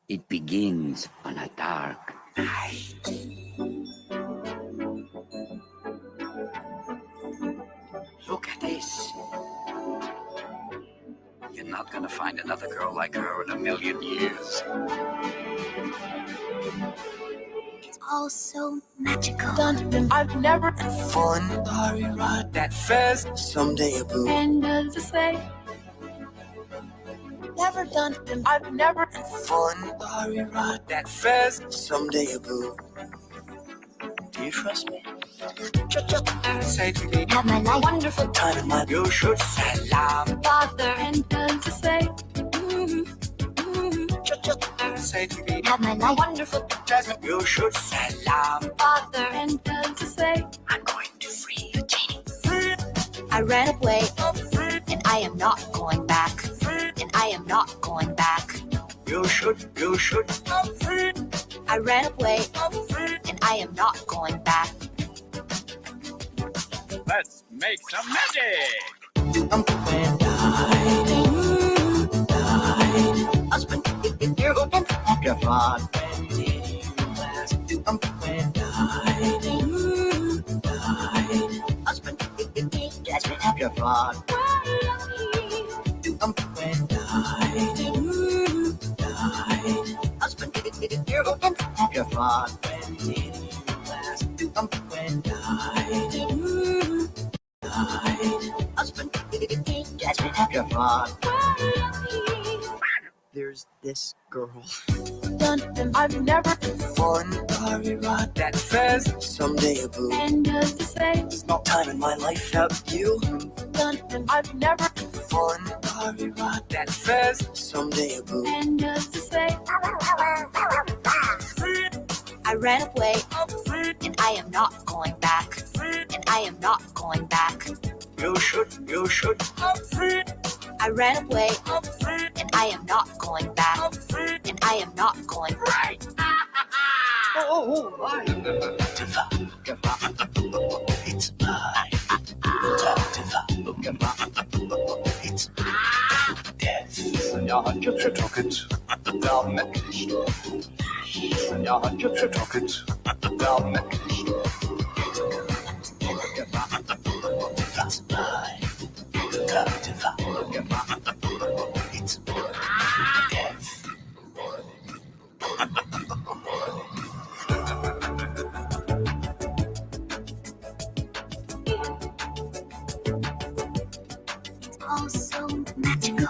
It begins on a dark night. Look at this. You're not gonna find another girl like her in a million years. It's all so magical. I've never Fun, Harry ride that fast someday, boo. and does to say. Never done. I've never Fun, Harry ride that fast someday, boo. Do you trust me? Say to me, Have my life. wonderful time in my you should salam. father and does to say. Say to me, Have my life. Wonderful Jasmine, you should salam. father and does to say. I'm going to free you, Janie. I ran away, and I am not going back. And I am not going back. You should. I ran away, and I am not going back. Let's make some magic! When husband, you're open. Your father, when did you last? When husband, Jasmine, your father. When husband, you're open. Your father, when did you last? When husband, Jasmine, your father. There's this girl. I've never Fun, Harry ride that fast someday, boo. and does to say. There's no time in my life without you. I've never Fun, Harry ride that fast someday, boo. and does to say. I ran away, and I am not going back. And I am not going back. You should. I ran away, and I am not going back. And I am not going back. It's mine. It's death. Johan, gib für Ticket. Down Netlicht. Johan, gib für Ticket. Down Netlicht. It's mine. It's death. It's all so magical.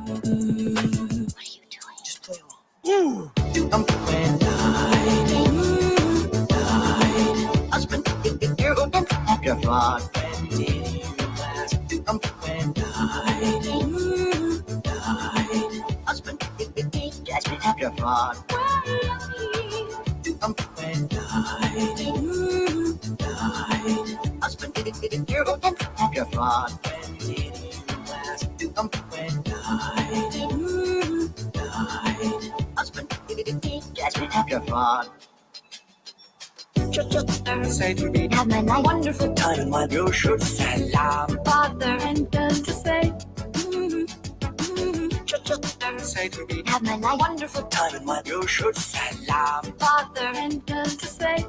What are you doing? Just play along. When husband, you're open. Your father, when did you last? When husband, Jasmine, your father. When husband, you're open. Your father, when did you last? When husband, Jasmine, your father. Say to me, Have my life. Wonderful time in my you should salam. father and does to say. Say to me, Have my life. Wonderful time in my you should salam. father and does to say.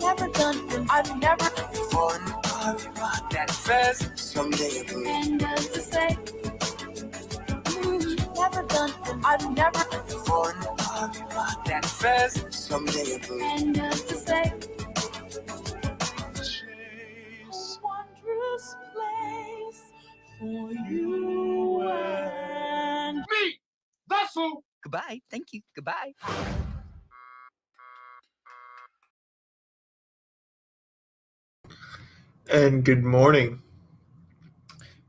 Never done. I've never Fun, Harry ride that fast someday, boo. and does to say. Never done. I've never Fun, Harry ride that fast someday, boo. and does to say. Wondrous place for you and Me! That's all! Goodbye. Thank you. Goodbye. And good morning.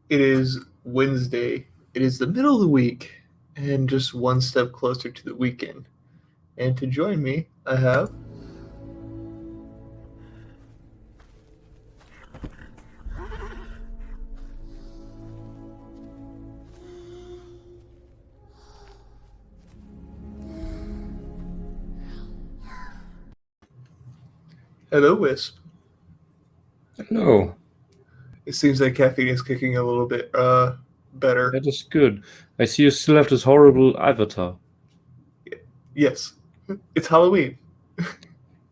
It is Wednesday. It is the middle of the week and just one step closer to the weekend. And to join me, I have hello, Wisp. No. It seems like caffeine is kicking a little bit better. That is good. I see you still have this horrible avatar. Yes. It's Halloween.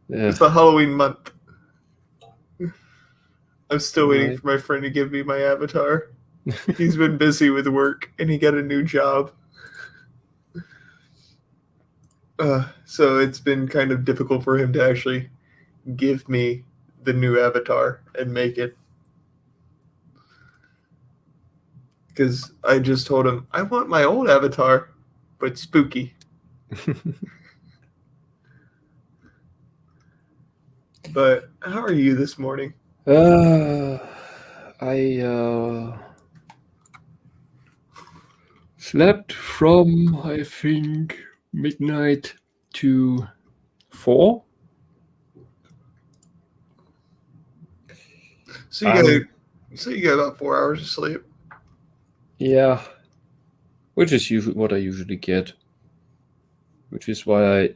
Yeah. It's the Halloween month. I'm still waiting Right. for my friend to give me my avatar. He's been busy with work and he got a new job. So it's been kind of difficult for him to actually give me the new avatar and make it. Because I just told him, I want my old avatar, but spooky. But how are you this morning? I slept from, I think, midnight to 4. So you got about 4 hours of sleep. Yeah, which is usually what I usually get, which is why I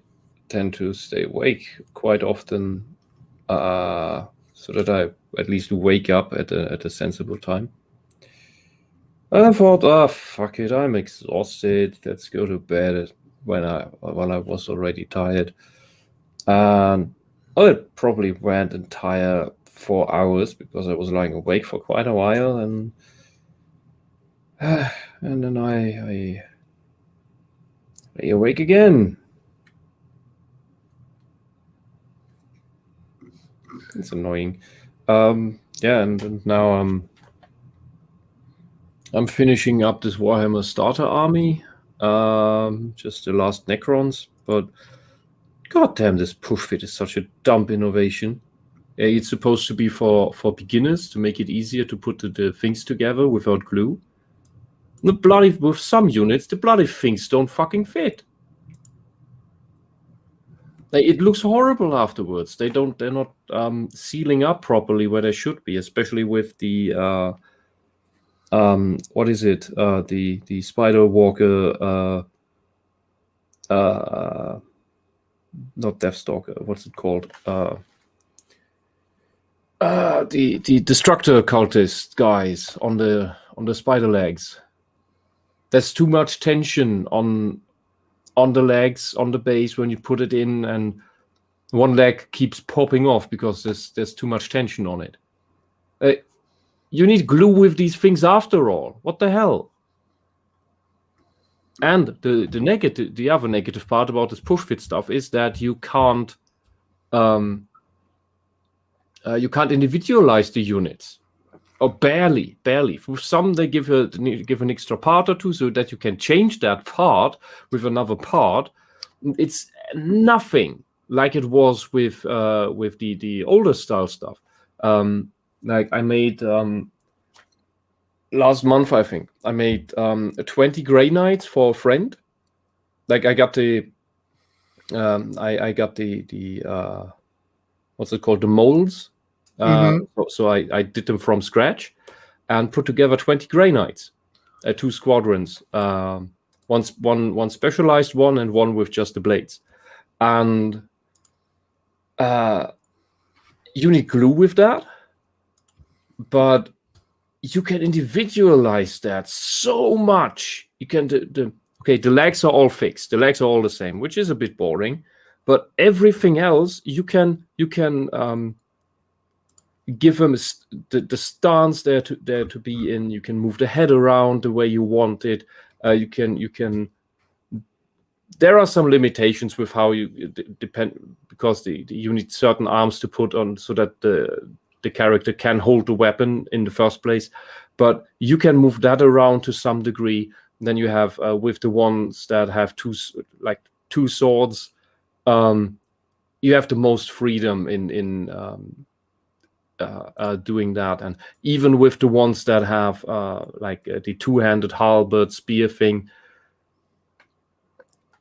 tend to stay awake quite often, so that I at least wake up at a sensible time. And I thought, fuck it, I'm exhausted. Let's go to bed when I was already tired. And I probably went entire 4 hours because I was lying awake for quite a while, and then I lay awake again. It's annoying. Yeah, and now I'm finishing up this Warhammer starter army. Just the last Necrons, but goddamn, this push fit is such a dumb innovation. It's supposed to be for beginners to make it easier to put the things together without glue. With some units, the bloody things don't fucking fit. It looks horrible afterwards. They're not sealing up properly where they should be, especially with the what is it? The Spider Walker, not Deathstalker. What's it called? The Destructor cultist guys on the spider legs. There's too much tension on the legs, on the base when you put it in, and one leg keeps popping off because there's too much tension on it. You need glue with these things after all. What the hell? And the other negative part about this push fit stuff is that you can't individualize the units. Or barely. For some, they give an extra part or two so that you can change that part with another part. It's nothing like it was with the older style stuff. Like I made last month, I think I made 20 Grey Knights for a friend. Like I got the what's it called, the molds. So I did them from scratch and put together 20 Grey Knights, 2 squadrons, one specialized one and one with just the blades. And you need glue with that, but you can individualize that so much. You can the legs are all fixed, the legs are all the same, which is a bit boring, but everything else you can give them the stance there to be in. You can move the head around the way you want it. You can. There are some limitations with how you depend, because you need certain arms to put on so that the character can hold the weapon in the first place. But you can move that around to some degree. Then you have with the ones that have two swords. You have the most freedom in doing that, and even with the ones that have the two-handed halberd spear thing,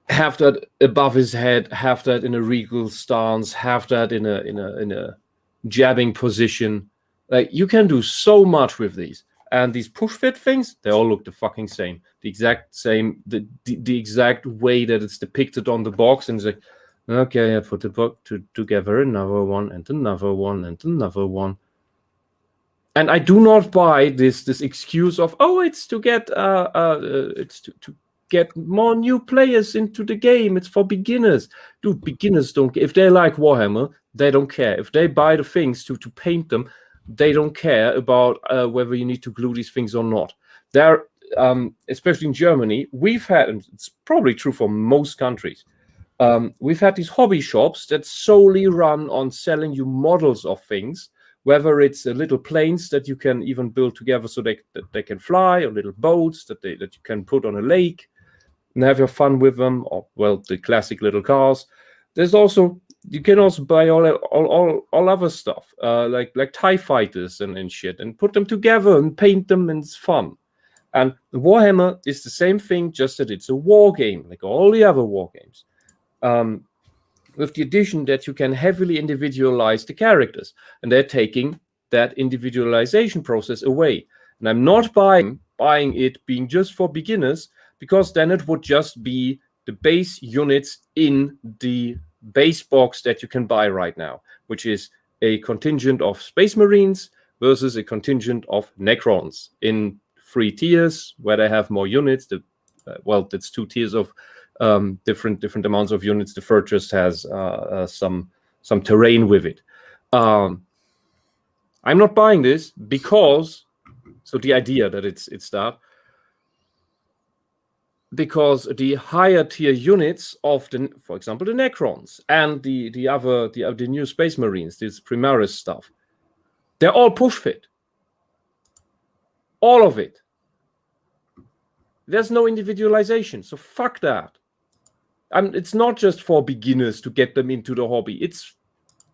have that above his head, have that in a regal stance, have that in a jabbing position. Like, you can do so much with these, and these push fit things, they all look the fucking same, the exact same, the exact way that it's depicted on the box, and it's like, okay, I put the book together, another one, and another one, and another one. And I do not buy this excuse of, oh, it's to get it's to get more new players into the game. It's for beginners. Dude, beginners don't. If they like Warhammer, they don't care. If they buy the things to paint them, they don't care about whether you need to glue these things or not. There, especially in Germany, we've had, and it's probably true for most countries, we've had these hobby shops that solely run on selling you models of things, whether it's little planes that you can even build together so that they can fly, or little boats that you can put on a lake and have your fun with them, or, well, the classic little cars. There's also, you can also buy all other stuff, like TIE fighters and shit, and put them together and paint them, and it's fun. And Warhammer is the same thing, just that it's a war game, like all the other war games. With the addition that you can heavily individualize the characters, and they're taking that individualization process away. And I'm not buying it being just for beginners, because then it would just be the base units in the base box that you can buy right now, which is a contingent of Space Marines versus a contingent of Necrons in 3 tiers, where they have more units. That's 2 tiers of different amounts of units. The third just has some terrain with it. I'm not buying this because, so the idea that it's that, because the higher tier units of for example, the Necrons and the new Space Marines, this Primaris stuff, they're all push fit. All of it. There's no individualization, so fuck that. It's not just for beginners to get them into the hobby.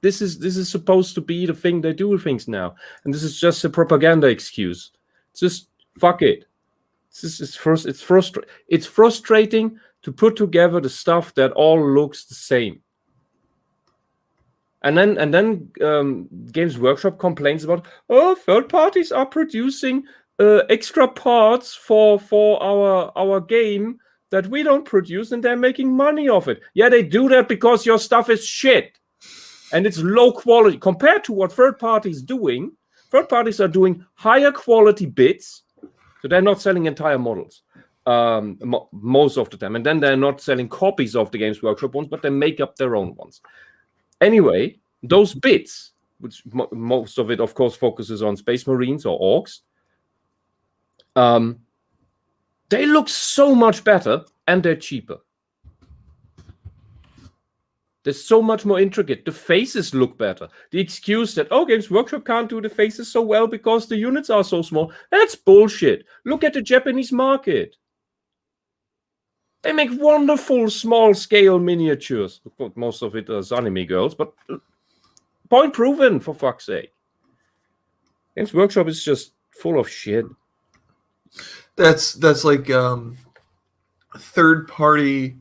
This is supposed to be the thing they do with things now, and this is just a propaganda excuse. Just fuck it. It's frustrating to put together the stuff that all looks the same. And then Games Workshop complains about, oh, third parties are producing extra parts for our game that we don't produce, and they're making money off it. Yeah, they do that because your stuff is shit. And it's low quality. Compared to what third parties doing, third parties are doing higher quality bits, so they're not selling entire models most of the time. And then they're not selling copies of the Games Workshop ones, but they make up their own ones. Anyway, those bits, which most of it, of course, focuses on Space Marines or Orcs, they look so much better, and they're cheaper. They're so much more intricate. The faces look better. The excuse that, oh, Games Workshop can't do the faces so well because the units are so small, that's bullshit. Look at the Japanese market. They make wonderful small-scale miniatures. Most of it is anime girls, but point proven, for fuck's sake. Games Workshop is just full of shit. That's like third-party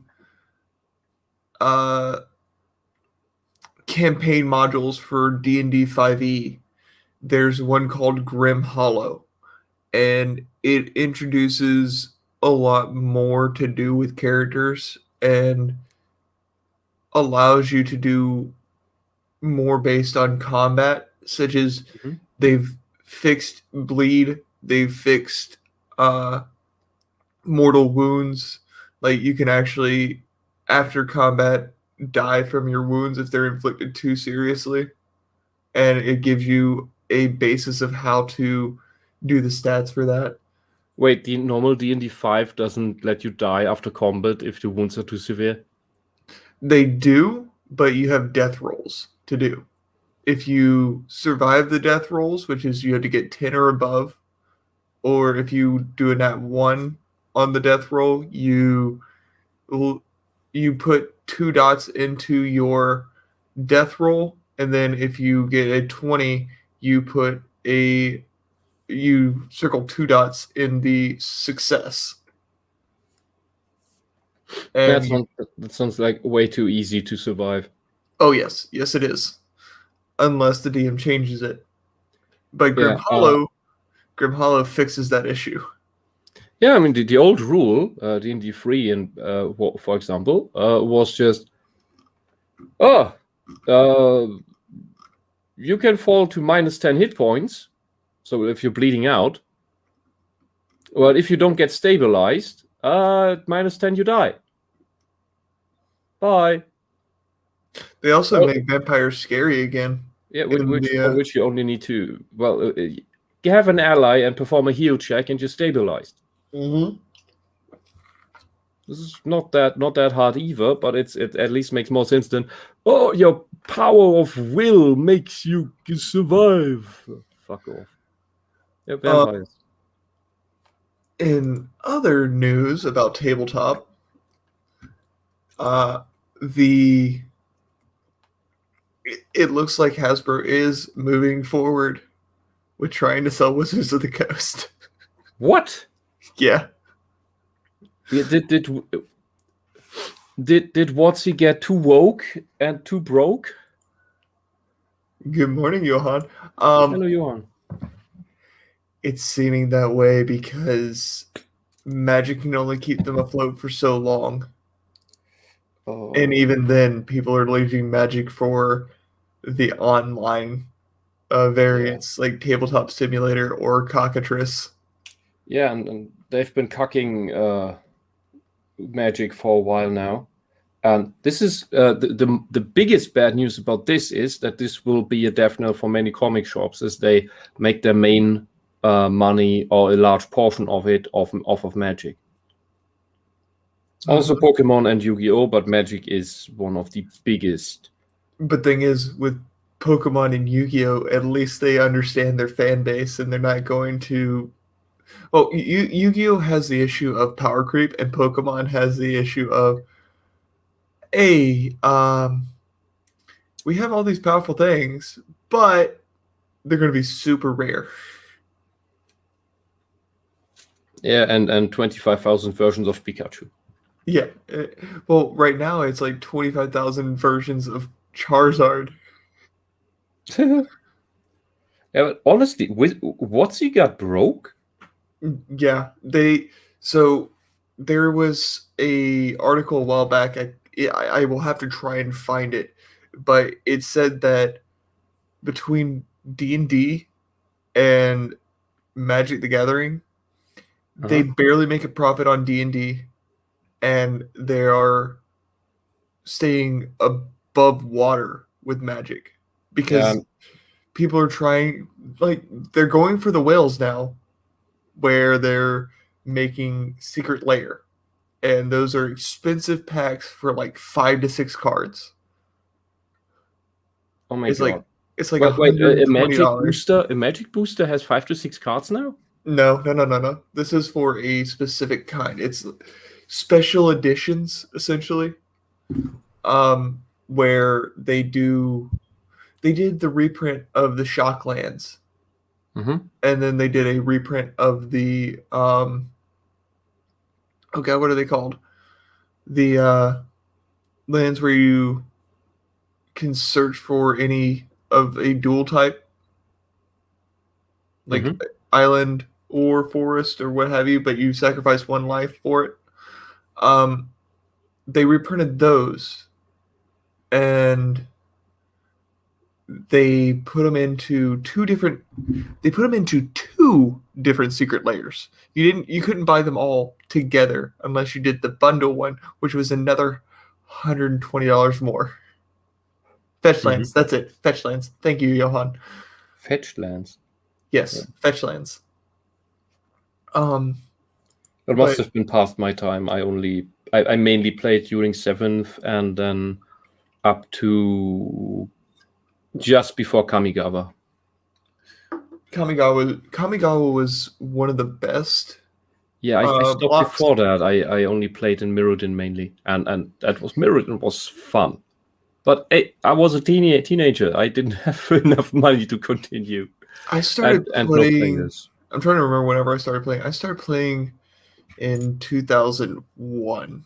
campaign modules for D&D 5e. There's one called Grim Hollow, and it introduces a lot more to do with characters and allows you to do more based on combat, such as they've fixed bleed, they've fixed mortal wounds. Like, you can actually, after combat, die from your wounds if they're inflicted too seriously, and it gives you a basis of how to do the stats for that. Wait, the normal D&D 5 doesn't let you die after combat if the wounds are too severe? They do, but you have death rolls to do. If you survive the death rolls, which is you have to get 10 or above, or if you do a nat 1 on the death roll, you put 2 dots into your death roll, and then if you get a 20, you circle 2 dots in the success. And that sounds like way too easy to survive. Oh yes, it is, unless the DM changes it. But Grim Hollow fixes that issue. Yeah, I mean, the old rule, D&D 3, and for example, was just, you can fall to -10 hit points, So if you're bleeding out, well, if you don't get stabilized, -10 you die. Bye. They also make vampires scary again. Yeah, in for which you only need to, well, you have an ally and perform a heal check and you're stabilized. Mm-hmm. This is not that hard either, but it at least makes more sense than, oh, your power of will makes you survive. Fuck off. Yeah, vampires. In other news about tabletop, it looks like Hasbro is moving forward with trying to sell Wizards of the Coast. What? Yeah. Did WoTC get too woke and too broke? Good morning, Johan. Hello, Johan. It's seeming that way because Magic can only keep them afloat for so long. Oh. And even then, people are leaving Magic for the online variants, like Tabletop Simulator or Cockatrice. Yeah, and they've been cucking Magic for a while now. And this is the biggest bad news about this is that this will be a death knell for many comic shops as they make their main money or a large portion of it off of Magic. Also Pokemon and Yu-Gi-Oh, but Magic is one of the biggest. But thing is, with Pokemon and Yu-Gi-Oh, at least they understand their fan base and they're not going to... Well, Yu-Gi-Oh has the issue of power creep and Pokemon has the issue of, hey, we have all these powerful things, but they're going to be super rare. Yeah, and 25,000 versions of Pikachu. Yeah. Well, right now it's like 25,000 versions of Charizard. Yeah, but honestly, WoTC got broke? Yeah. So there was a article a while back. I will have to try and find it, but it said that between D&D and Magic the Gathering, they barely make a profit on D&D, and they are staying above water with Magic because people are trying, like, they're going for the whales now, where they're making Secret Lair, and those are expensive packs for like 5 to 6 cards. Oh my god! It's like wait, a $120. Magic booster has 5 to 6 cards now? No. This is for a specific kind. It's special editions, essentially, where they did the reprint of the Shocklands, and then they did a reprint of the oh god, what are they called? The lands where you can search for any of a dual type, like island or forest or what have you, but you sacrifice one life for it. They reprinted those, and they put them into two different Secret Lairs. You couldn't buy them all together unless you did the bundle one, which was another $120 more. Fetch lands, that's it. Fetch lands. Thank you, Johan. Fetch lands. Yes, fetch lands. It must have been past my time. I mainly played during 7th and then up to just before Kamigawa. Kamigawa was one of the best. Yeah, I stopped before that. I only played in Mirrodin mainly, and that was Mirrodin was fun. But hey, I was a teenager. I didn't have enough money to continue. I started playing. I'm trying to remember whenever I started playing. I started playing in 2001.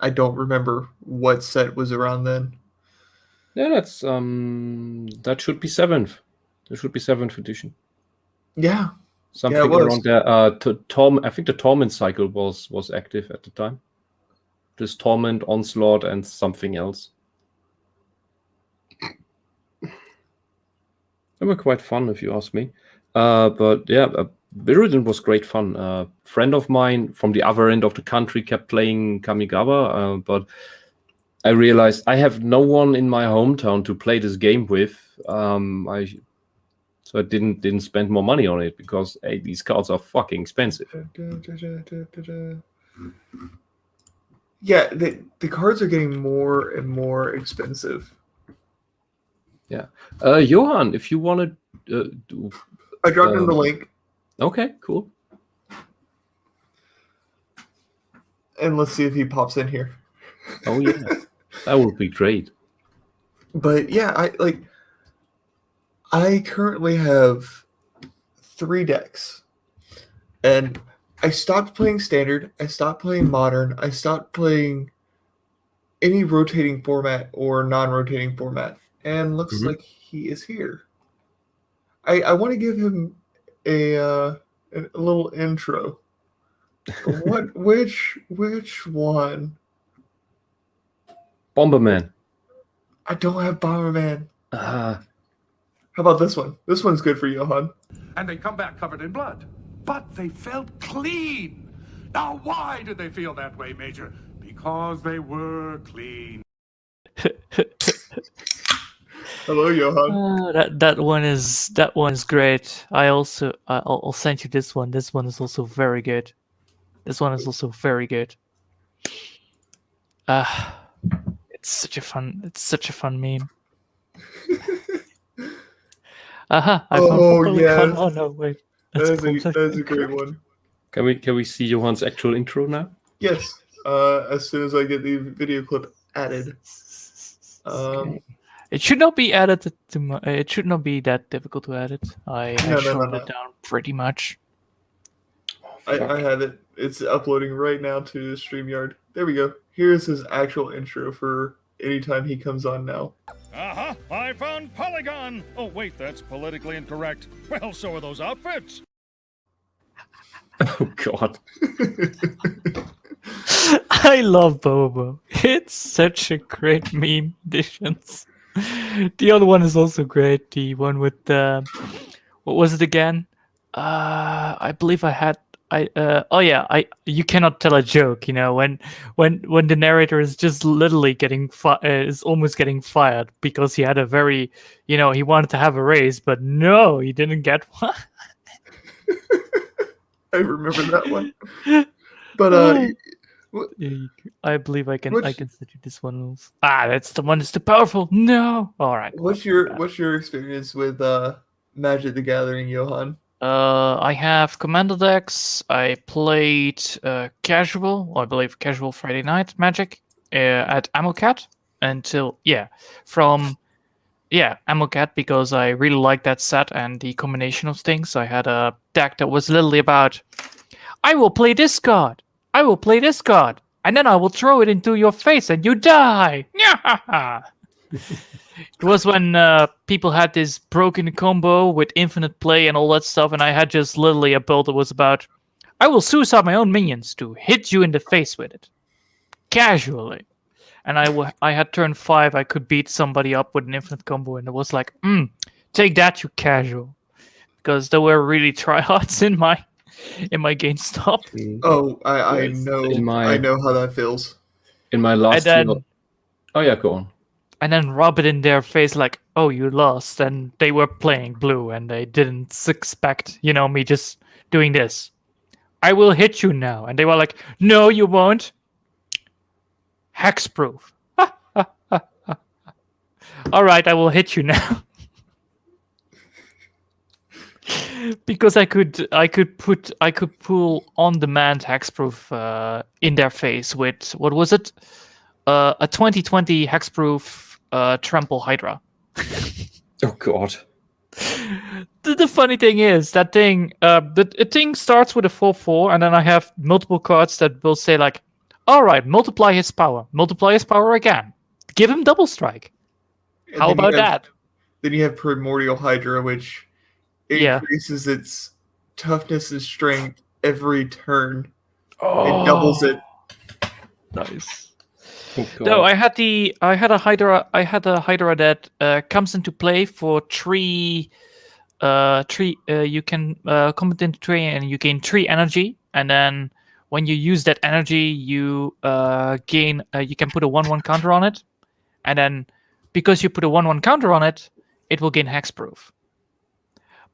I don't remember what set was around then. Yeah, that should be 7th. That should be 7th edition. Yeah. Something around there. I think the Torment cycle was active at the time. Just Torment, Onslaught, and something else. They were quite fun, if you ask me. But yeah, Virulent was great fun. A friend of mine from the other end of the country kept playing Kamigawa, but I realized I have no one in my hometown to play this game with. So I didn't spend more money on it because hey, these cards are fucking expensive. Yeah, the cards are getting more and more expensive. Yeah, Johan, if you want to do, I dropped in the link, okay, cool. and let's see if he pops in here. Oh yeah, that would be great. But yeah, I currently have 3 decks, and I stopped playing Standard, I stopped playing Modern, I stopped playing any rotating format or non-rotating format, and looks like he is here. I want to give him a little intro. Which one? Bomberman. I don't have Bomberman. Ah. How about this one? This one's good for Johan. And they come back covered in blood. But they felt clean. Now, why did they feel that way, Major? Because they were clean. Hello, Johan. That one is great. I'll send you this one. This one is also very good. It's such a fun meme. I found yes. Oh no, wait. That's a great one. Can we see Johan's actual intro now? Yes. As soon as I get the video clip added. It should not be added to it should not be that difficult to edit. I slowed it down pretty much. I have it. It's uploading right now to StreamYard. There we go. Here's his actual intro for anytime he comes on now. Uh-huh, I found Polygon! Oh wait, that's politically incorrect. Well, so are those outfits. Oh god. I love Bobo. It's such a great meme additions. The other one is also great. The one with what was it again? I believe I had you cannot tell a joke, you know, when the narrator is just literally is almost getting fired because he had a very, you know, he wanted to have a raise, but no, he didn't get one. I remember that one. But I believe I can send you this one. That's the one that's too powerful. No. All right. What's your experience with Magic the Gathering, Johan? I have Commando Dex. I played casual Friday night Magic at Amocat until Amocat because I really liked that set and the combination of things. I had a deck that was literally about, I will play this card, and then I will throw it into your face and you die. It was when people had this broken combo with infinite play and all that stuff, and I had just literally a build that was about, I will suicide my own minions to hit you in the face with it. Casually. And I had turn 5, I could beat somebody up with an infinite combo, and it was like, take that, you casual. Because there were really tryhards in my GameStop. Oh, I know how that feels. In my last go on. And then rub it in their face like, oh, you lost. And they were playing blue and they didn't expect, you know, me just doing this. I will hit you now. And they were like, no, you won't. Hexproof. All right, I will hit you now. Because I could pull on demand hexproof in their face with, what was it? A 2020 hexproof trample Hydra. Oh god. The funny thing is that thing the thing starts with a 4/4, and then I have multiple cards that will say like, all right, multiply his power again, give him double strike. How about that? Then you have Primordial Hydra, which increases its toughness and strength every turn. It doubles it. Nice. Oh, no, I had a Hydra that comes into play for 3 combat into 3 and you gain 3 energy, and then when you use that energy, you gain. You can put a 1/1 counter on it, and then because you put a 1/1 counter on it, it will gain hexproof.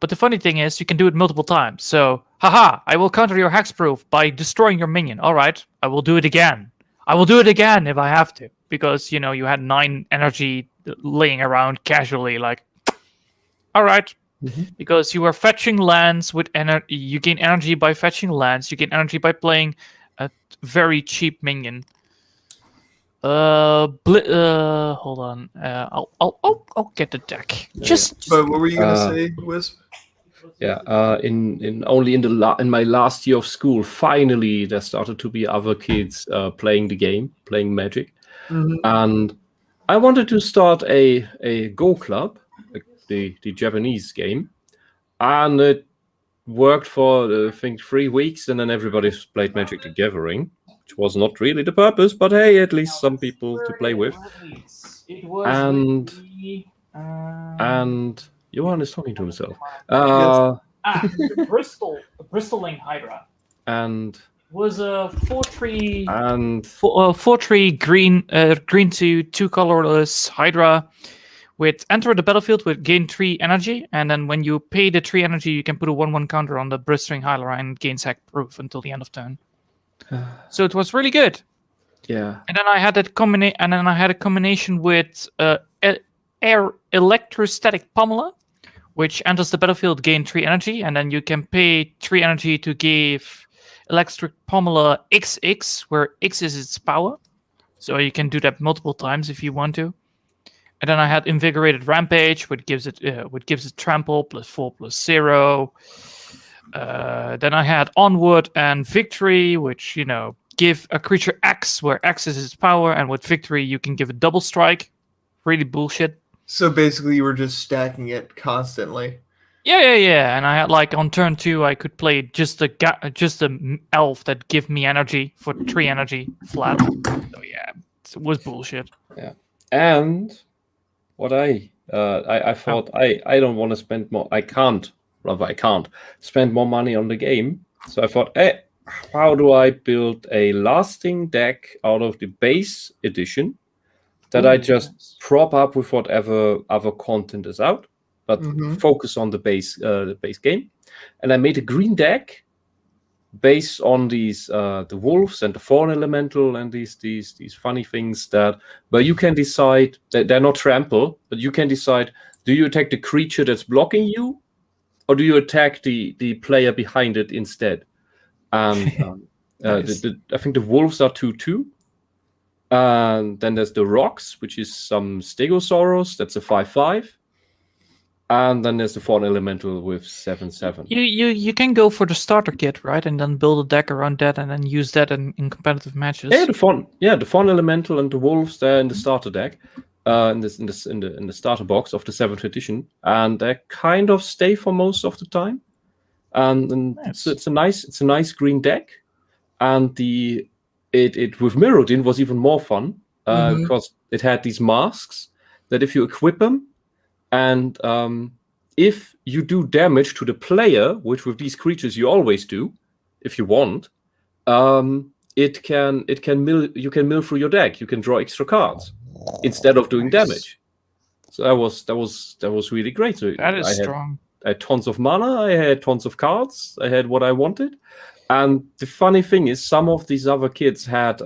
But the funny thing is, you can do it multiple times. So, haha! I will counter your hexproof by destroying your minion. All right, I will do it again. I will do it again if I have to, because you had 9 energy laying around casually. Like, all right. Because you are fetching lands with energy. You gain energy by fetching lands. You gain energy by playing a very cheap minion. Hold on. I'll get the deck. But what were you gonna say, Wisp? Yeah. In my last year of school, finally there started to be other kids playing the game, playing Magic, and I wanted to start a Go club. The Japanese game, and it worked for I think 3 weeks, and then everybody played Magic the Gathering, which was not really the purpose, but hey, at least some people to play with. And Johan is talking to himself. Bristling Hydra. And was a 4/3 and 4/3 green to 2 colorless Hydra. With enter the battlefield with gain 3 energy, and then when you pay the 3 energy, you can put a 1/1 counter on the Bristling Hydra and gains hexproof until the end of turn. So it was really good. Yeah. And then I had a combination with air electrostatic pummeler, which enters the battlefield, gain 3 energy, and then you can pay 3 energy to give electric pummeler XX, where X is its power. So you can do that multiple times if you want to. And then I had Invigorated Rampage, which gives it trample +4/+0. Then I had Onward and Victory, which give a creature X, where X is its power, and with Victory you can give a double strike. Really bullshit. So basically, you were just stacking it constantly. Yeah. And I had on turn 2, I could play just the elf that give me energy for 3 energy flat. So yeah, it was bullshit. Yeah, and. What I thought I don't want to spend more. I can't spend more money on the game. So I thought, hey, how do I build a lasting deck out of the base edition that I just prop up with whatever other content is out, but focus on the base game. And I made a green deck based on these the wolves and the Thorn Elemental and these funny things where you can decide that they're not trample, but you can decide, do you attack the creature that's blocking you, or do you attack the player behind it instead? And nice. I think the wolves are 2/2. And then there's the rocks, which is some Stegosaurus, that's a 5/5. And then there's the Thorn Elemental with 7/7. You can go for the starter kit, right, and then build a deck around that, and then use that in competitive matches. Yeah, the Thorn Elemental and the Wolves, they're in the starter deck, in the starter box of the 7th edition, and they kind of stay for most of the time. And nice. it's a nice green deck, and it with Mirrodin was even more fun because it had these masks that if you equip them. And if you do damage to the player, which with these creatures you always do, if you want, you can mill through your deck. You can draw extra cards instead of doing damage. So that was really great. So that is strong. I had tons of mana. I had tons of cards. I had what I wanted. And the funny thing is, some of these other kids had.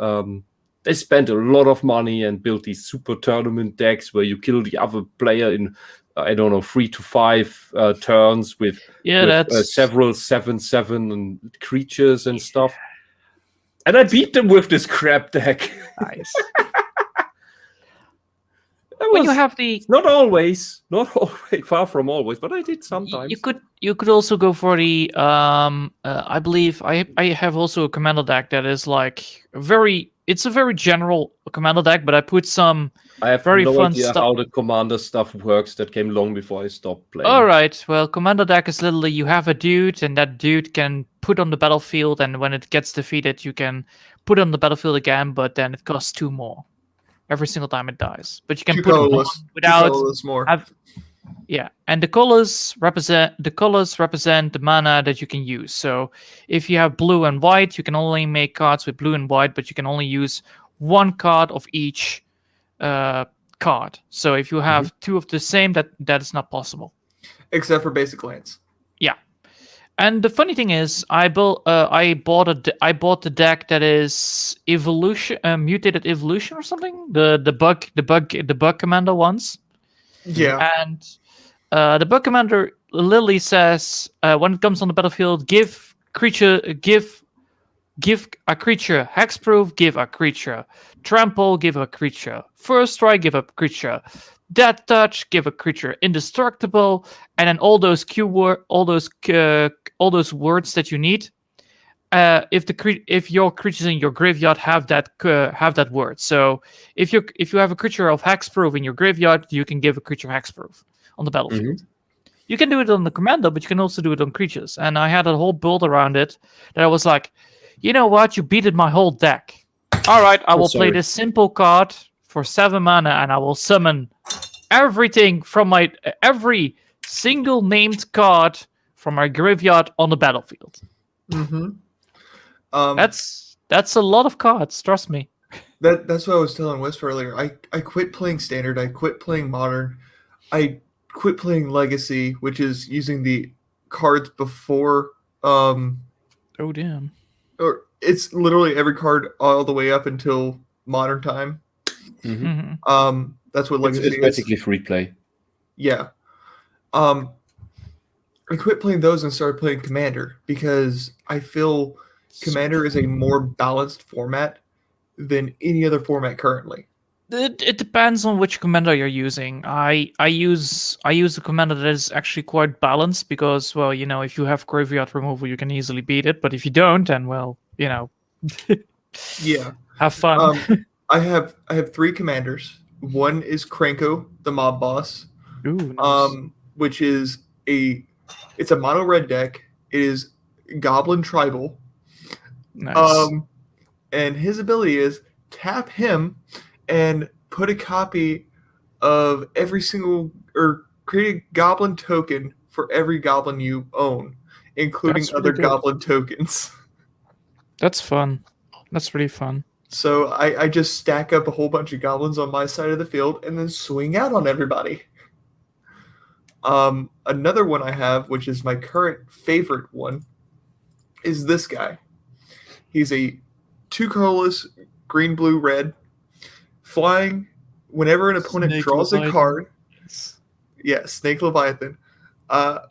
They spent a lot of money and built these super tournament decks where you kill the other player in, 3 to 5 turns with several 7/7 and creatures and stuff. And I beat them with this crap deck. Nice. When you have the not always, far from always, but I did sometimes. You could also go for the I believe I have also a Commando deck that is it's a very general Commando deck, but I put some very no fun idea stuff. How the Commander stuff works. That came long before I stopped playing. All right. Well, Commando deck is literally you have a dude, and that dude can put on the battlefield, and when it gets defeated, you can put it on the battlefield again, but then it costs 2 more every single time it dies. But you can put it on without more. Yeah, and the colors represent the mana that you can use. So if you have blue and white, you can only make cards with blue and white, but you can only use one card of each card. So if you have two of the same, that is not possible. Except for basic lands. Yeah, and the funny thing is, I bought the deck that is evolution, mutated evolution or something. The bug commando ones. Yeah. And the bug commander literally says, when it comes on the battlefield, give a creature hexproof, give a creature trample, give a creature first strike, give a creature death touch, give a creature indestructible, and then all those words that you need. If your creatures in your graveyard have that word. So if you have a creature of hexproof in your graveyard, you can give a creature hexproof on the battlefield. You can do it on the commando, but you can also do it on creatures. And I had a whole build around it that I was like, you know what? You beated my whole deck. All right, I will play this simple card for 7 mana, and I will summon everything from every single named card from my graveyard on the battlefield. That's a lot of cards. Trust me. That's what I was telling Wisp earlier. I quit playing Standard. I quit playing Modern. I quit playing Legacy, which is using the cards before. Oh damn! Or it's literally every card all the way up until Modern time. That's what Legacy is. It's basically free play. Yeah. I quit playing those and started playing Commander because I feel Commander is a more balanced format than any other format currently. It depends on which commander you're using. I use a commander that is actually quite balanced because, well, if you have graveyard removal, you can easily beat it. But if you don't, then yeah, have fun. I have 3 commanders. One is Kranko, the mob boss. Ooh, nice. Which is it's a mono red deck. It is Goblin Tribal. Nice. And his ability is tap him and put a copy of create a goblin token for every goblin you own, including other goblin tokens. That's fun. That's really fun. So I just stack up a whole bunch of goblins on my side of the field and then swing out on everybody. Another one I have, which is my current favorite one, is this guy. He's a 2 colorless, green, blue, red, flying whenever an opponent draws a card. Yeah, Snake Leviathan.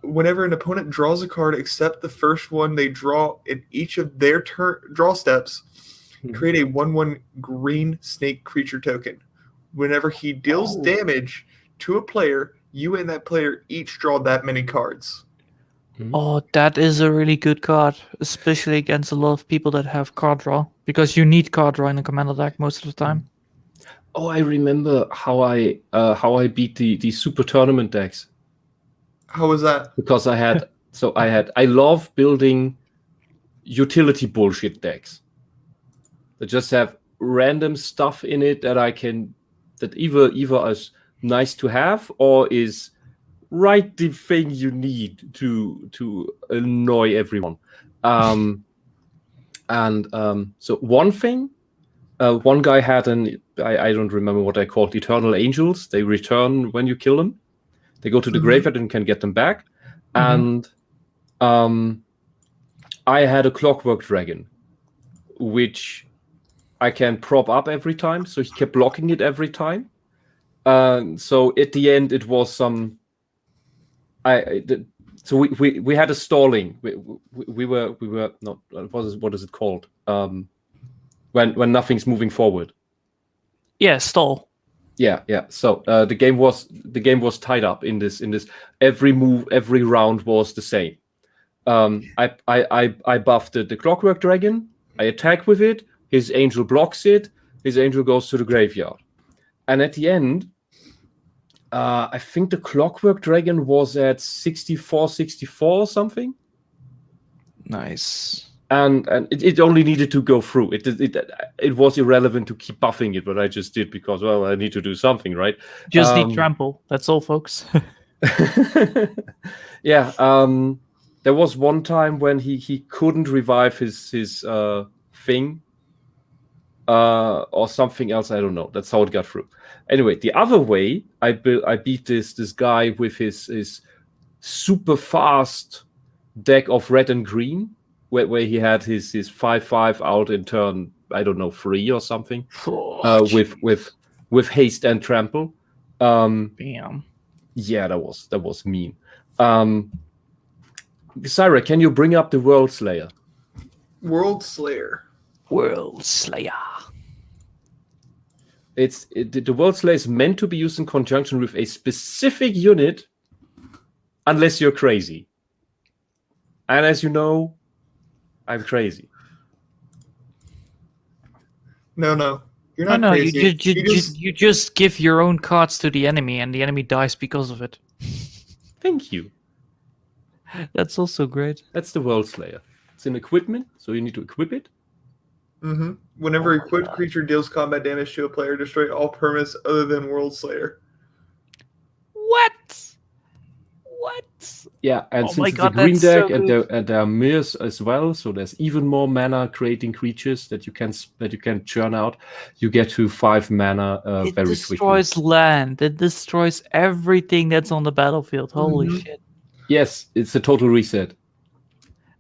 Whenever an opponent draws a card except the first one they draw in each of their draw steps, create a 1/1 green snake creature token. Whenever he deals damage to a player, you and that player each draw that many cards. Oh, that is a really good card, especially against a lot of people that have card draw, because you need card draw in a commander deck most of the time. Oh, I remember how I beat the super tournament decks. How was that? Because I love building utility bullshit decks that just have random stuff in it that that either is nice to have or is right the thing you need to annoy everyone. So one thing, one guy had I don't remember what they called, Eternal Angels. They return when you kill them. They go to the graveyard and can get them back. And I had a Clockwork Dragon, which I can prop up every time. So he kept blocking it every time. So at the end, it was some. So we had a stalling. We were not. What is it called? When nothing's moving forward. Yeah, stall. Yeah. So the game was tied up in this. Every move, every round was the same. I buffed the Clockwork Dragon. I attack with it. His angel blocks it. His angel goes to the graveyard. And at the end, I think the Clockwork Dragon was at 64 or something. Nice. And it only needed to go through. It was irrelevant to keep buffing it, but I just did because, well, I need to do something, right? Just need trample. That's all, folks. Yeah. There was one time when he couldn't revive his thing. Or something else, I don't know. That's how it got through. Anyway, the other way, I beat this guy with his super fast deck of red and green, where he had his 5/5 out in turn, I don't know, 3 or something, with haste and trample. Bam. Yeah, that was mean. Syra, can you bring up the World Slayer? World Slayer. World Slayer. The World Slayer is meant to be used in conjunction with a specific unit, unless you're crazy. And as you know, I'm crazy. No, you're not crazy. You just give your own cards to the enemy, and the enemy dies because of it. Thank you. That's also great. That's the World Slayer. It's an equipment, so you need to equip it. Mm-hmm. Whenever equipped creature deals combat damage to a player, destroy all permanents other than World Slayer. What? Yeah, and Oh since my it's God, a green that's deck, so and good. there are mirrors as well, so there's even more mana creating creatures that you can churn out. You get to 5 mana It very destroys quickly. land. It destroys everything that's on the battlefield. Holy shit. Yes, it's a total reset.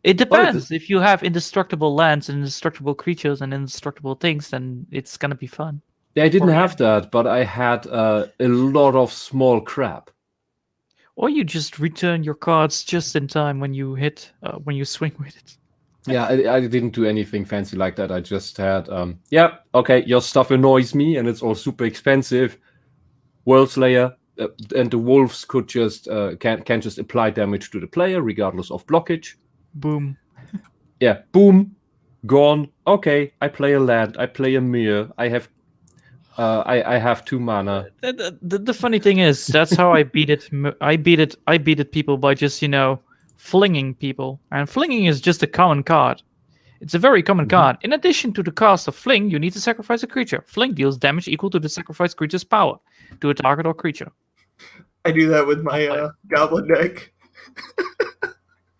It depends. If you have indestructible lands and indestructible creatures and indestructible things, then it's gonna be fun. Yeah, I didn't have that, but I had a lot of small crap. Or you just return your cards just in time when you when you swing with it. Yeah, I didn't do anything fancy like that. I just had, okay, your stuff annoys me and it's all super expensive. World Slayer, and the wolves could just can just apply damage to the player regardless of blockage. Boom. Yeah, boom, gone. Okay, I play a land. I play a mirror. I have 2 mana. The funny thing is, that's how I beat it. I beat it people by just flinging people, and flinging is just a common card. It's a very common card. In addition to the cost of fling, you need to sacrifice a creature. Fling deals damage equal to the sacrificed creature's power to a target or creature. I do that with my goblin deck.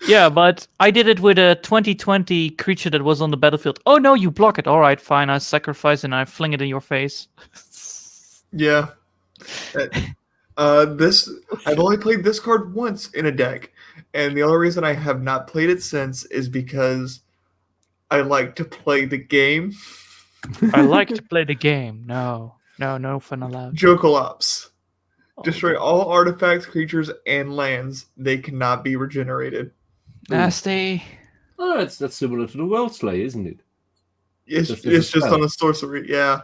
Yeah, but I did it with a 2020 creature that was on the battlefield. Oh no, you block it. All right, fine. I sacrifice and I fling it in your face. Yeah. I've only played this card once in a deck, and the only reason I have not played it since is because I like to play the game. I like to play the game. No fun allowed. Jokalops. Destroy all artifacts, creatures, and lands. They cannot be regenerated. Nasty. Oh, that's similar to the World Slayer, isn't it? It's just on a sorcery, yeah.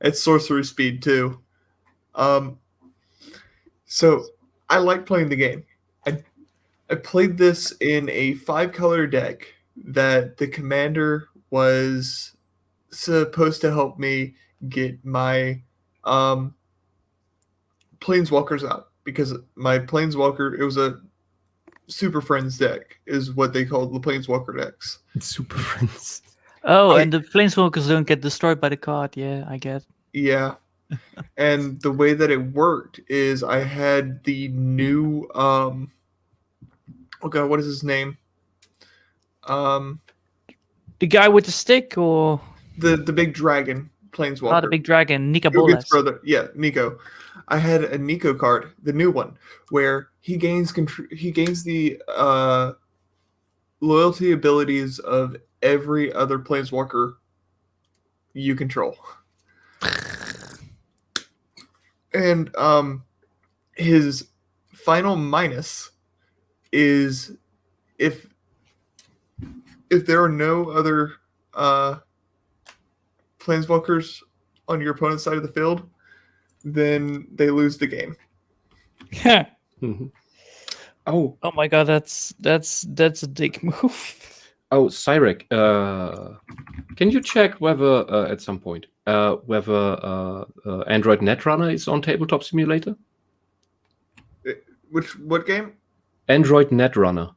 It's sorcery speed too. So I like playing the game. I played this in a 5-color deck that the commander was supposed to help me get my Planeswalkers out, because my Planeswalker, it was a Super Friends deck, is what they called the Planeswalker decks. Super Friends. Oh, and the Planeswalkers don't get destroyed by the card. Yeah, I get. Yeah. And the way that it worked is I had the new oh god, what is his name? The guy with the stick, or the big dragon Planeswalker. not the big dragon, Nika Gilgit's Bolas. brother. Yeah, Nico. I had a Nico card, the new one, where he gains the loyalty abilities of every other Planeswalker you control. And his final minus is if there are no other Planeswalkers on your opponent's side of the field, then they lose the game. Oh my god, that's a dick move. Oh, Cyrek, can you check whether at some point whether Android Netrunner is on Tabletop Simulator? What game? Android Netrunner.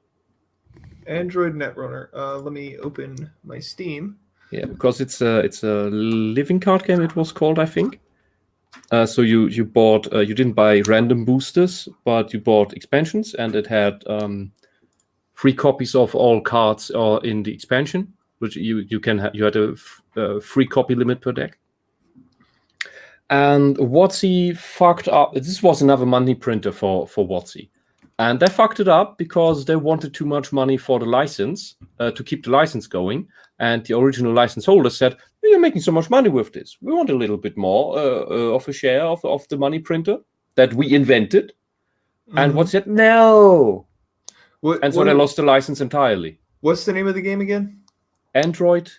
Android Netrunner. Let me open my Steam. Yeah, because it's a living card game. It was called, I think. So you bought you didn't buy random boosters, but you bought expansions, and it had free copies of all cards in the expansion, which you had a free copy limit per deck. And WoTC fucked up. This was another money printer for WoTC. And they fucked it up because they wanted too much money for the license, to keep the license going. And the original license holder said, "You're making so much money with this. We want a little bit more of a share of the money printer that we invented." And WoTC said, "No." So they lost the license entirely. What's the name of the game again? Android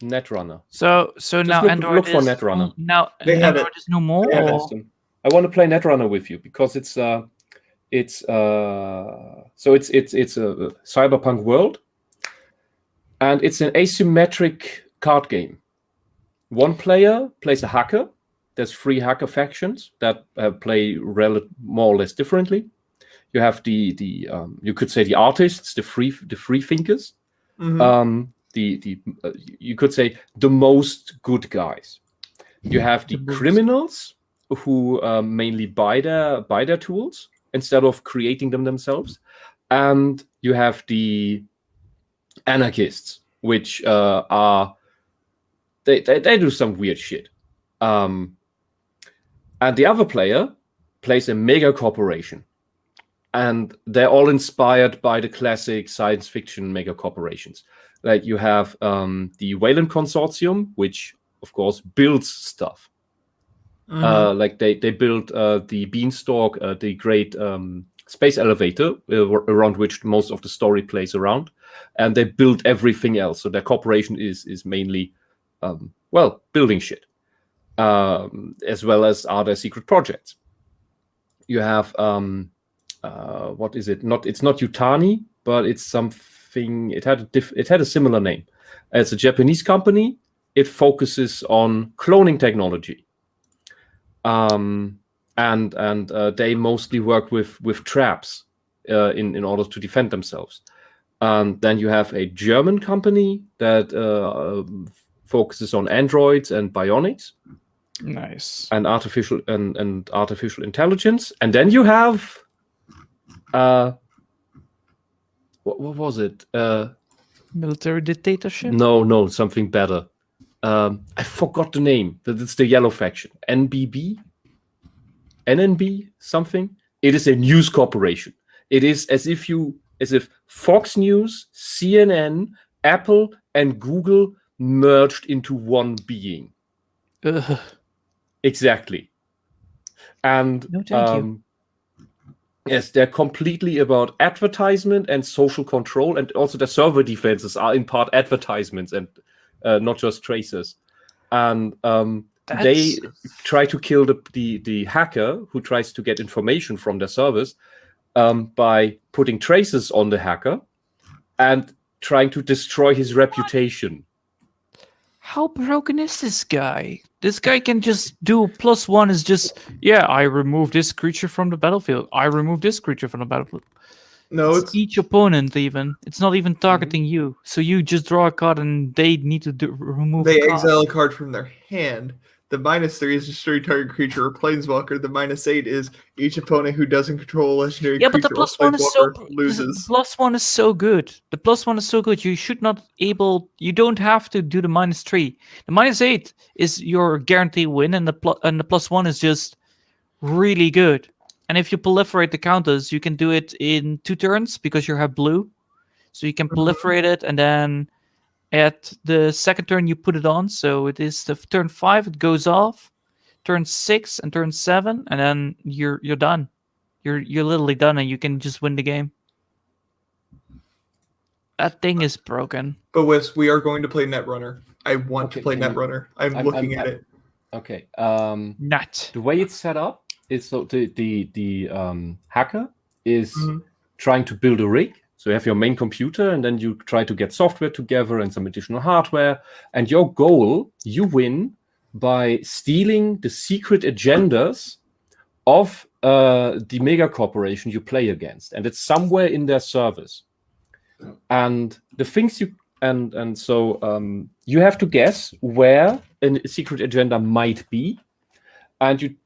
Netrunner. So now Android look for is Netrunner. Now They have Android it. is no more. They have Or? I want to play Netrunner with you because it's a cyberpunk world, and it's an asymmetric card game. One player plays a hacker. There's 3 hacker factions that play more or less differently. You have the you could say the artists, the free thinkers. You could say the most good guys. You have the criminals who mainly buy their tools instead of creating them themselves, and you have the anarchists, which are they do some weird shit. And the other player plays a mega corporation, and they're all inspired by the classic science fiction mega corporations. Like you have the Wayland Consortium, which of course builds stuff. Like they built the Beanstalk, the great space elevator around which most of the story plays around, and they build everything else. So their corporation is mainly building shit, as well as are their secret projects. You have what is it? It's not Yutani, but it's something. It had a similar name. It's a Japanese company. It focuses on cloning technology. And they mostly work with traps in order to defend themselves. Then you have a German company that focuses on androids and bionics. Nice. And artificial intelligence. And then you have what was it? Military dictatorship? No, something better. I forgot the name, but it's the yellow faction. NNB, something. It is a news corporation. It is as if Fox News, CNN, Apple, and Google merged into one being. Ugh. Exactly. And No, thank you. Yes, they're completely about advertisement and social control, and also their server defenses are in part advertisements and not just tracers. And they try to kill the hacker who tries to get information from their servers by putting traces on the hacker and trying to destroy his reputation. How broken is this guy? This guy can just do +1 is just, I remove this creature from the battlefield. I remove this creature from the battlefield. No, it's each opponent even. It's not even targeting you. So you just draw a card and they need to remove a They card. exile a card from their hand. The -3 is destroy target creature or planeswalker. The -8 is each opponent who doesn't control a legendary creature but the or +1 is so loses. The +1 is so good. The +1 is so good. You should not you don't have to do the -3. The -8 is your guarantee win, and the +1 is just really good. And if you proliferate the counters, you can do it in 2 turns because you have blue. So you can proliferate it, and then at the second turn you put it on. So it is the turn 5, it goes off. Turn 6 and turn 7, and then you're done. You're literally done, and you can just win the game. That thing is broken. But Wes, we are going to play Netrunner. I want to play Netrunner. I'm looking at it. Okay. Nut. The way it's set up is so the hacker is trying to build a rig. So you have your main computer, and then you try to get software together and some additional hardware. And your goal, you win by stealing the secret agendas of the mega corporation you play against. And it's somewhere in their servers. And the things you have to guess where a secret agenda might be. and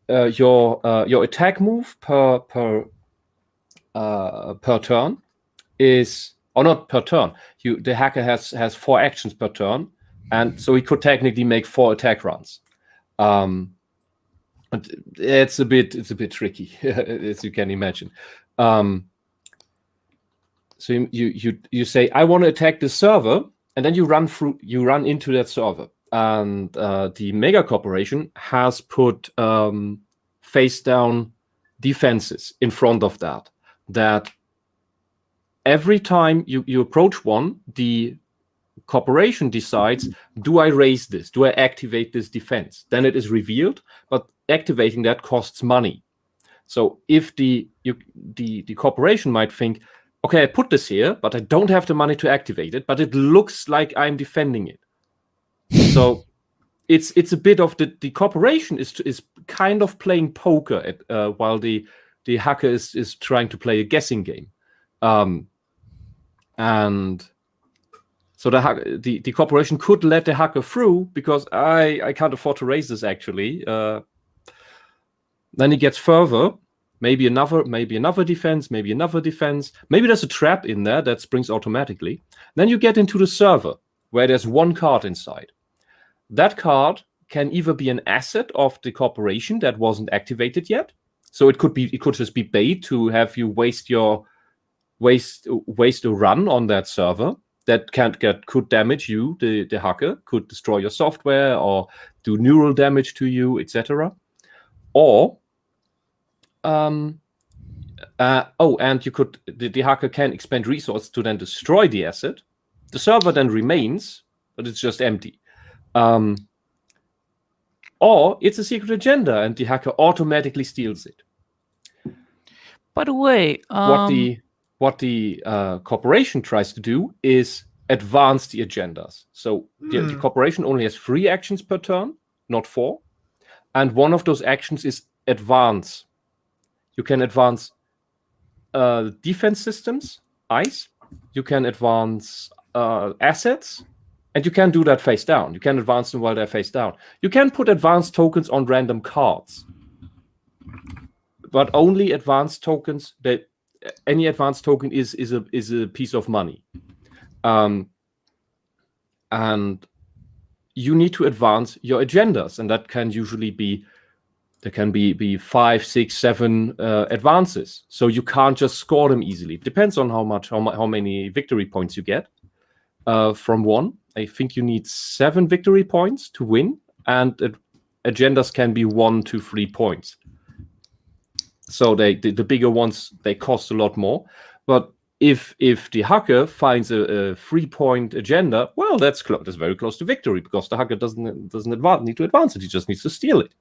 your attack move per turn is, or not per turn. The hacker has 4 actions per turn, and so he could technically make 4 attack runs. And it's a bit tricky, as you can imagine. So you say, I want to attack the server, and then you run into that server. And the mega corporation has put face down defenses in front of that every time you approach one, the corporation decides, do I raise this? Do I activate this defense? Then it is revealed, but activating that costs money. So if the corporation might think, okay, I put this here, but I don't have the money to activate it, but it looks like I'm defending it. So it's a bit of the corporation is kind of playing poker while the hacker is trying to play a guessing game. And so the corporation could let the hacker through because I can't afford to raise this actually. Then he gets further, maybe another defense, maybe another defense. Maybe there's a trap in there that springs automatically. Then you get into the server where there's 1 card inside. That card can either be an asset of the corporation that wasn't activated yet. So it could just be bait to have you waste a run on that server. That could damage you, the hacker, could destroy your software or do neural damage to you, etc. Or and the hacker can expend resources to then destroy the asset. The server then remains, but it's just empty. Or it's a secret agenda and the hacker automatically steals it. By the way, what the corporation tries to do is advance the agendas. So the corporation only has 3 actions per turn, not 4. And one of those actions is advance. You can advance defense systems, ICE. You can advance assets. And you can do that face down. You can advance them while they're face down. You can put advanced tokens on random cards. But only advanced tokens, any advanced token is a piece of money. And you need to advance your agendas, and that can usually be 5, 6, 7 advances. So you can't just score them easily. It depends on how many victory points you get from one. I think you need 7 victory points to win, and agendas can be 1 to 3 points. So the bigger ones, they cost a lot more. But if the hacker finds a 3-point agenda, well, that's very close to victory because the hacker doesn't need to advance it. He just needs to steal it.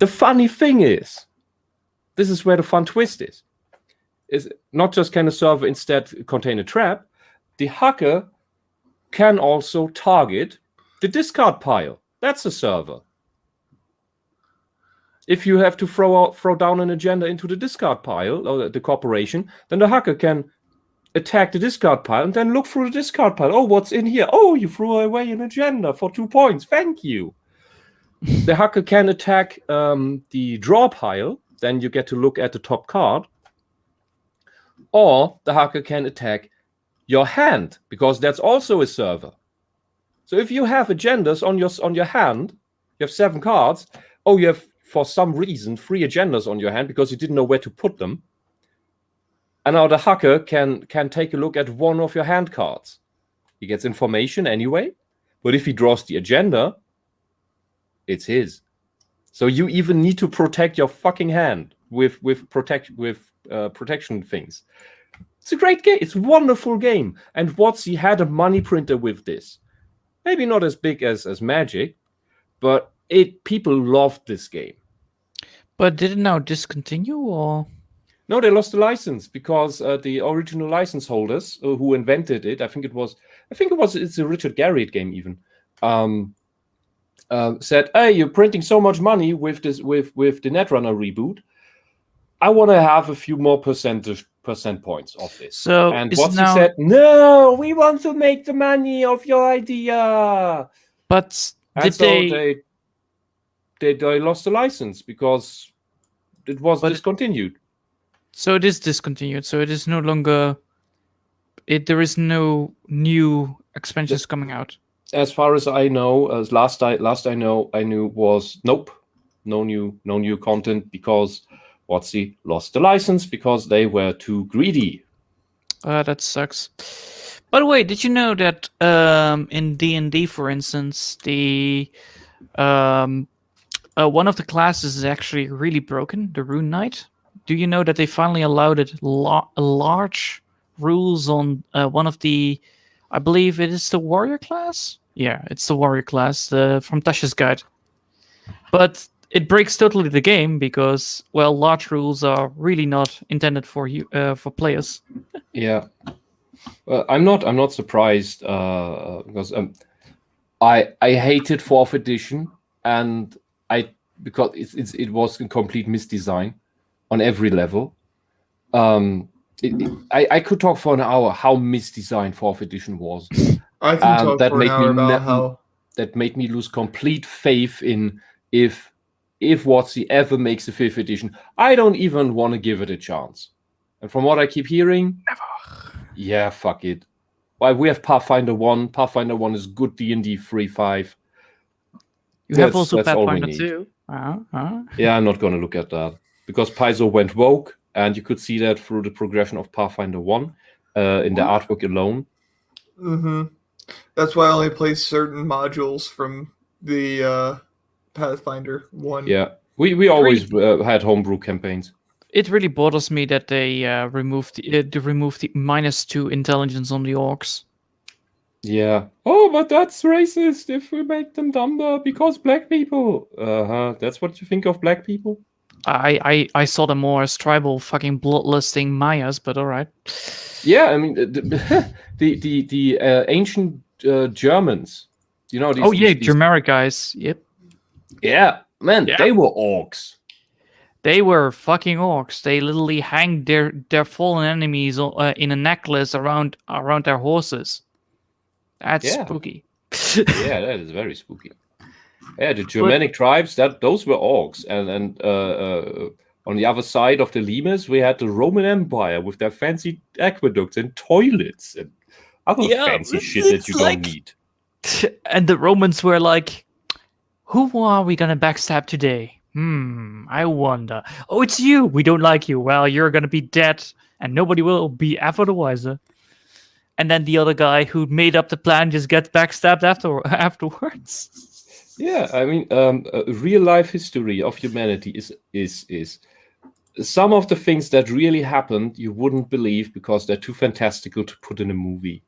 The funny thing is, this is where the fun twist is not just can a server instead contain a trap, the hacker can also target the discard pile. That's a server. If you have to throw down an agenda into the discard pile, or the corporation, then the hacker can attack the discard pile and then look through the discard pile. Oh, what's in here? Oh, you threw away an agenda for 2 points. Thank you. The hacker can attack the draw pile. Then you get to look at the top card. Or the hacker can attack your hand, because that's also a server. So if you have agendas on your hand, you have 7 cards. Oh, you have, for some reason, 3 agendas on your hand because you didn't know where to put them. And now the hacker can take a look at one of your hand cards. He gets information anyway, but if he draws the agenda, it's his. So you even need to protect your fucking hand with protection things. It's a great game. It's a wonderful game. And WoTC had a money printer with this. Maybe not as big as Magic, but people loved this game. But did it now discontinue or? No, they lost the license because the original license holders who invented it, it's a Richard Garriott game even, said, "Hey, you're printing so much money with this with the Netrunner reboot. I want to have a few more percent points of this." So and WoTC said, "No, we want to make the money of your idea." But did they they lost the license because it was discontinued. So it is discontinued. So it is no longer. There is no new expansions coming out. As far as I know, as last I knew was nope, no new content because WoTC lost the license because they were too greedy. That sucks. By the way, did you know that in D&D, for instance, the one of the classes is actually really broken, the Rune Knight? Do you know that they finally allowed it large rules on one of the, I believe it is the warrior class? Yeah, it's the warrior class from Tashas Guide. But it breaks totally the game because, well, large rules are really not intended for you for players. Yeah. I'm not surprised because I hated 4th edition and because it was a complete misdesign on every level. I could talk for an hour how misdesigned 4th edition was. I can talk for an hour about how that made me lose complete faith in if WoTC ever makes a 5th edition. I don't even want to give it a chance. And from what I keep hearing, never. Yeah, fuck it. Well, we have Pathfinder 1. Pathfinder 1 is good D&D 3.5. You have also Pathfinder 2. Yeah, I'm not going to look at that. Because Paizo went woke, and you could see that through the progression of Pathfinder 1 in the artwork alone. Mm-hmm. That's why I only play certain modules from the Pathfinder 1. Yeah, we always had homebrew campaigns. It really bothers me that they removed the -2 intelligence on the orcs. Yeah. Oh, but that's racist if we make them dumber because black people. That's what you think of black people? I saw them more as tribal fucking bloodlusting Mayas, but all right. Yeah, I mean the ancient Germans, you know. These Germanic guys. Yep. Yeah, man, they were orcs. They were fucking orcs. They literally hanged their fallen enemies in a necklace around their horses. That's spooky. Yeah, that is very spooky. Yeah, the Germanic tribes, those were orcs, and on the other side of the Limes, we had the Roman Empire with their fancy aqueducts and toilets and other fancy shit that you don't need. And the Romans were like, "Who are we gonna backstab today? I wonder. Oh, it's you. We don't like you. Well, you're gonna be dead, and nobody will be ever the wiser." And then the other guy who made up the plan just gets backstabbed afterwards. Yeah, I mean, real life history of humanity is some of the things that really happened you wouldn't believe because they're too fantastical to put in a movie.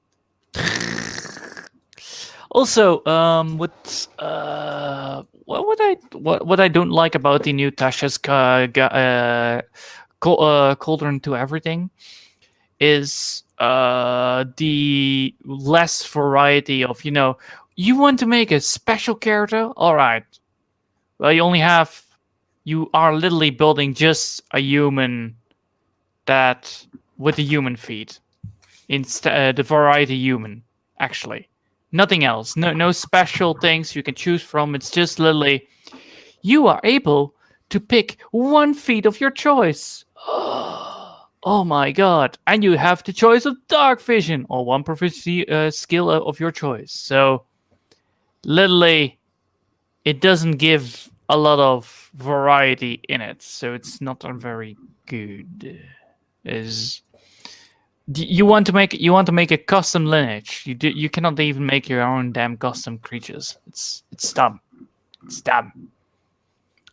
Also, what I don't like about the new Tashas Cauldron to everything is the less variety of, you want to make a special character? All right. Well, you are literally building just a human that with a human feet. Instead, the variety human, actually. Nothing else. No special things you can choose from. It's just literally, you are able to pick one feat of your choice. Oh my god. And you have the choice of dark vision or one proficiency skill of your choice. So, literally, it doesn't give a lot of variety in it. So, it's not very good. You want to make a custom lineage. You cannot even make your own damn custom creatures. It's dumb. It's dumb.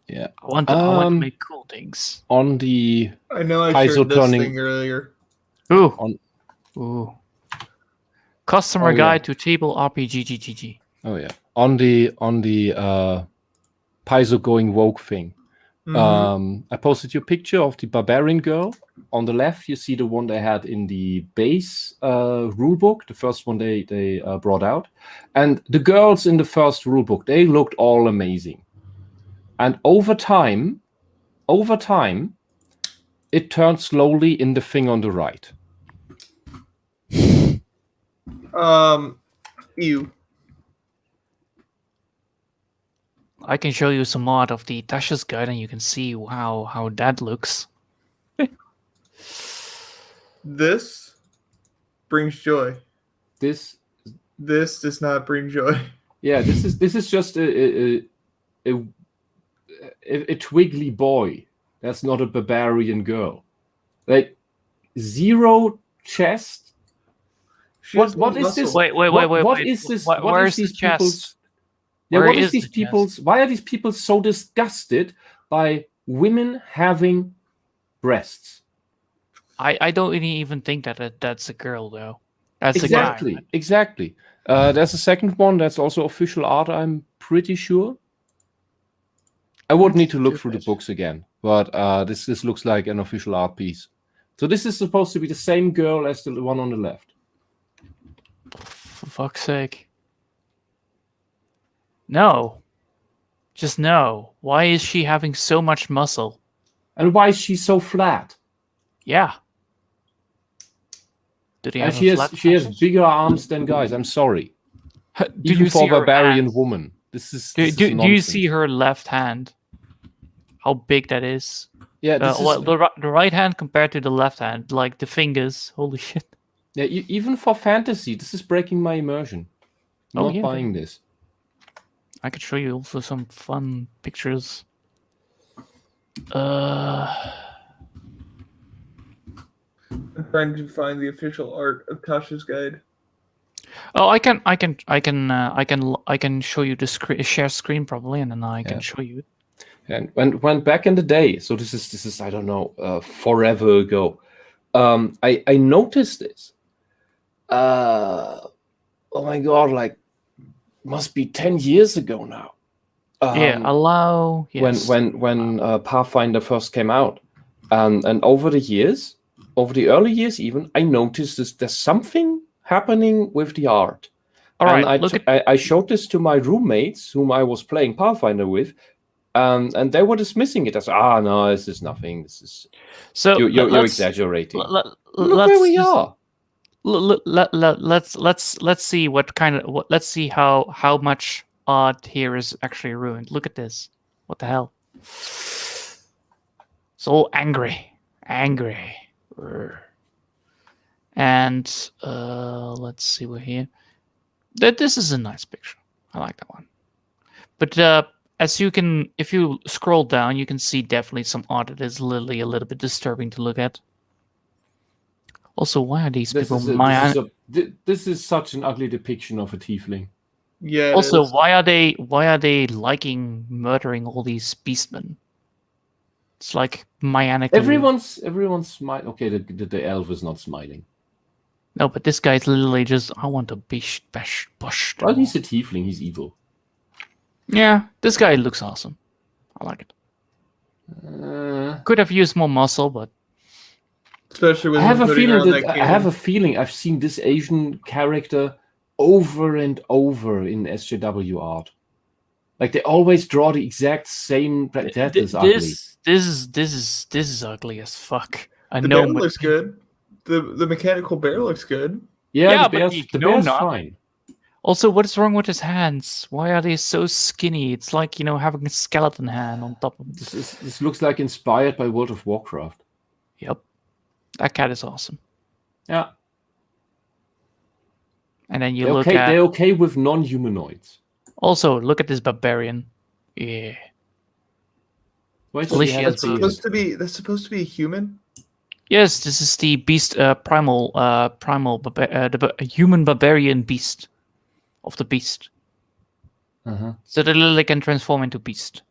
Yeah. I want to make cool things. On the I know I shared this thing earlier. Ooh. Customer guide to table RPG GGG. Oh yeah. On the Paizo going woke thing. I posted you a picture of the barbarian girl. On the left, you see the one they had in the base rulebook, the first one they brought out. And the girls in the first rulebook, they looked all amazing. And over time, it turned slowly in the thing on the right. Ew. I can show you some mod of the Tashas guide, and you can see how that looks. This brings joy. This does not bring joy. Yeah, this is just a twiggly boy. That's not a barbarian girl. Like, zero chest. What is this? Wait. What is this? Where is these people's? Yeah, what is these people's? Why are these people so disgusted by women having breasts? I don't even think that's a girl though. That's exactly, a guy. Exactly. There's a second one that's also official art, I'm pretty sure. I would need to look through the books again, but this looks like an official art piece. So this is supposed to be the same girl as the one on the left. For fuck's sake. No. Just no. Why is she having so much muscle? And why is she so flat? Yeah. Did he have she has bigger arms than guys. I'm sorry. Do you see for a barbarian hand? woman? This is do you nonsense. see her left hand? How big that is? Yeah, the right hand compared to the left hand, like the fingers. Holy shit! Yeah, even for fantasy, this is breaking my immersion. Not buying this. I could show you also some fun pictures. I'm trying to find the official art of Tasha's guide. Oh, I can show you the share screen probably, and then I can show you. And when back in the day, so this is I don't know, forever ago. I noticed this. Oh my god, like must be 10 years ago now. Yes. When Pathfinder first came out, and over the early years even, I noticed there's something happening with the art. All right, I showed this to my roommates whom I was playing Pathfinder with, and they were dismissing it as no, this is nothing. This is you're exaggerating. Look where we are. Let's see let's see how much art here is actually ruined. Look at this. What the hell? It's all angry. And let's see what here. This is a nice picture. I like that one. But as you can, if you scroll down, you can see definitely some art that is literally a little bit disturbing to look at. Also, why are these people this is such an ugly depiction of a tiefling. Yeah. Also, why are they liking murdering all these beastmen? It's like Maianic. Everyone's okay. The elf is not smiling. No, but this guy's literally just, I want to bash. Well, he's a tiefling. He's evil. Yeah, this guy looks awesome. I like it. Could have used more muscle, but especially with I have a feeling I've seen this Asian character over and over in SJW art. Like they always draw the exact same. That is ugly. This is ugly as fuck. The bear looks good. The mechanical bear looks good. Yeah, the bear's fine. Also, what is wrong with his hands? Why are they so skinny? It's like, having a skeleton hand on top of him. This looks like inspired by World of Warcraft. Yep. That cat is awesome. Yeah. And then they're okay with non-humanoids. Also, look at this barbarian. Yeah. That's supposed to be a human? Yes, this is the beast, the human barbarian beast of the beast. So they literally can transform into beast.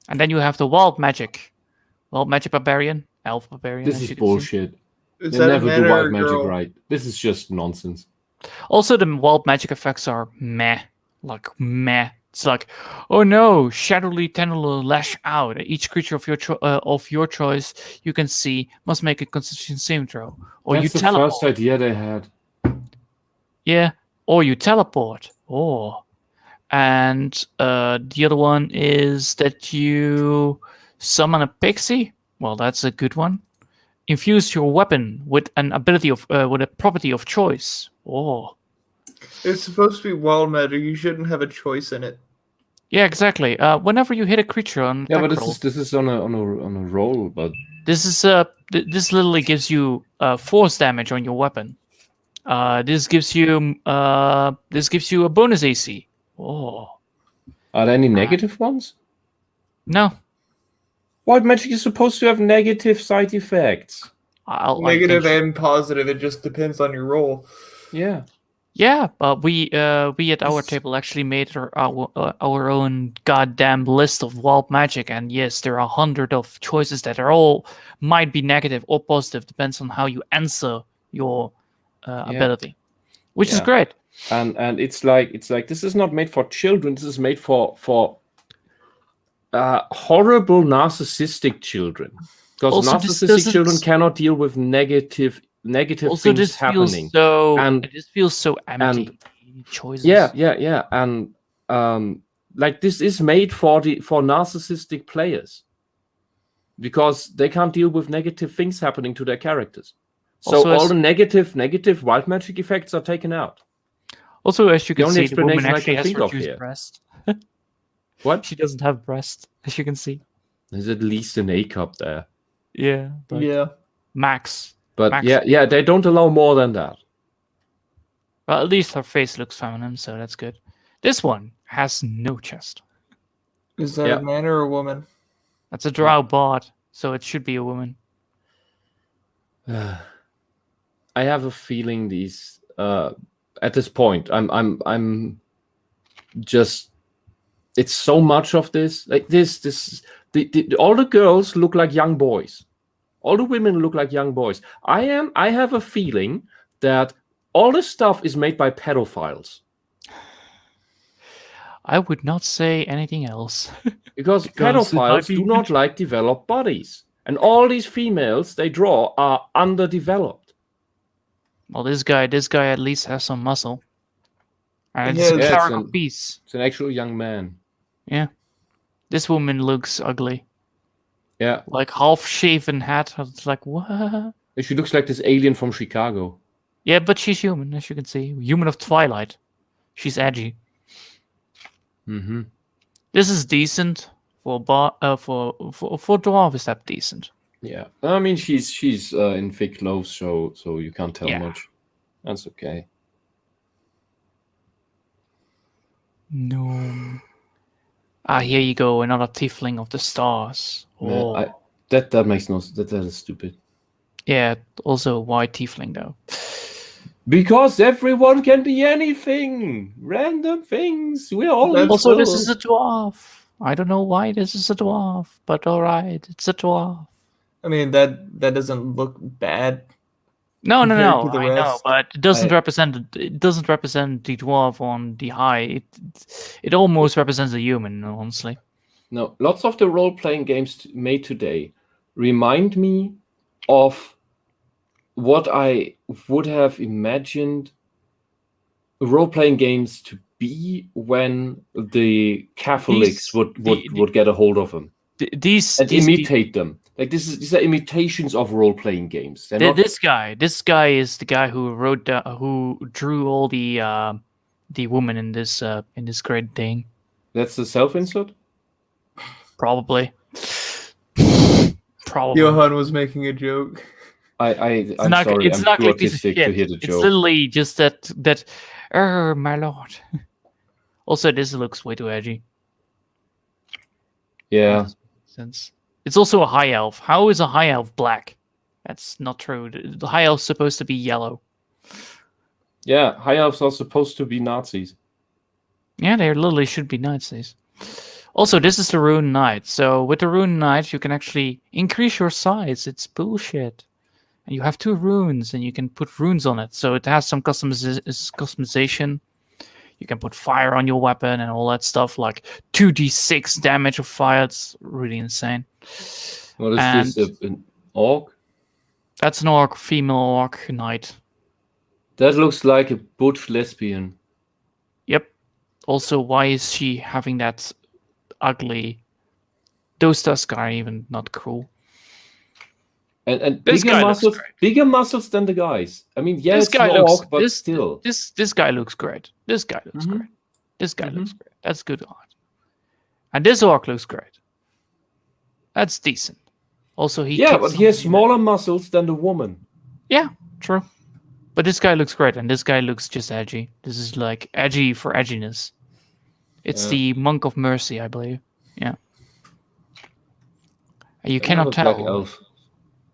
And then you have the wild magic barbarian, elf barbarian. This is bullshit. They never do wild magic right. This is just nonsense. Also, the wild magic effects are meh. Like meh. It's like, oh no, shadowly tentacle lash out. Each creature of your choice you can see must make a Constitution saving throw. Or That's you the teleport. first idea they had. Yeah, or you teleport. And the other one is that you summon a pixie. Well, that's a good one. Infuse your weapon with an ability with a property of choice. It's supposed to be wild magic. You shouldn't have a choice in it. Yeah, exactly. Whenever you hit a creature on Yeah, attack but roll, this is on a roll, but this is this literally gives you force damage on your weapon. This gives you a bonus AC. Oh are there any negative ones? no, White magic is supposed to have negative side effects. Negative and positive. It just depends on your roll. Yeah. Yeah, but we at our table actually made our own goddamn list of wild magic, and yes, there are 100 of choices that are all might be negative or positive, depends on how you answer your ability, which is great. And it's like this is not made for children. This is made for horrible narcissistic children, because Also, narcissistic children cannot deal with negative also, things this happening. This feels so empty. Choices. Yeah, and like this is made for narcissistic players, because they can't deal with negative things happening to their characters. So Also, all the negative wild magic effects are taken out. Also, as you can see, the woman explanation I actually can has think of reduced here. breast. What? She doesn't have breast, as you can see. There's at least an A cup there. Yeah. But Yeah. Max. But Max. yeah, they don't allow more than that. Well, at least her face looks feminine, so that's good. This one has no chest. Is that a man or a woman? That's a drow bard, so it should be a woman. I have a feeling these at this point I'm just, it's so much of this, like all the girls look like young boys. All the women look like young boys. I have a feeling that all this stuff is made by pedophiles. I would not say anything else. Because pedophiles do not like developed bodies. And all these females they draw are underdeveloped. Well, this guy at least has some muscle. And Yeah, it's a character piece. It's an actual young man. Yeah. This woman looks ugly. Yeah. Like half-shaven hat. It's like, what? She looks like this alien from Chicago. Yeah, but she's human, as you can see. Human of Twilight. She's edgy. Mm-hmm. This is decent for dwarf. Is that decent? Yeah, I mean she's in thick clothes, so you can't tell much. That's okay. No. Here you go, another tiefling of the stars. Oh. Yeah, that makes no sense. That is stupid. Yeah, also why tiefling though? Because everyone can be anything, random things. We're all also this is a dwarf. I don't know why this is a dwarf, but all right, it's a dwarf. I mean that doesn't look bad. No, I know, rest. but it doesn't represent the dwarf on the high. It almost represents a human, honestly. No, lots of the role-playing games made today remind me of what I would have imagined role-playing games to be when the Catholics would get a hold of them and imitate them. Like these are imitations of role-playing games. This guy is the guy who who drew all the women in this great thing. That's the self-insert? Probably. Johan was making a joke. I'm sorry. It's I'm not too like piece of autistic shit. to hear the joke. It's literally just that. Oh my lord. Also, this looks way too edgy. Yeah. Since it's also a high elf. How is a high elf black? That's not true. The high elf's supposed to be yellow. Yeah, high elves are supposed to be Nazis. Yeah, they literally should be Nazis. Also, this is the Rune Knight. So with the Rune Knight, you can actually increase your size. It's bullshit. And you have 2 runes, and you can put runes on it. So it has some customization. You can put fire on your weapon and all that stuff, like 2d6 damage of fire. It's really insane. What is this? An orc? That's an orc, female orc knight. That looks like a butch lesbian. Yep. Also, why is she having that ugly? Those tusks are even not cool. And bigger muscles than the guys. I mean, yeah, this it's guy an orc, but still. This guy looks great. This guy looks great. This guy looks great. That's good art. And this orc looks great. That's decent. Also, he Yeah, kicks but he has something smaller muscles than the woman. Yeah, true. But this guy looks great, and this guy looks just edgy. This is like edgy for edginess. It's the Monk of Mercy, I believe. Yeah. And you cannot tell. Black elf.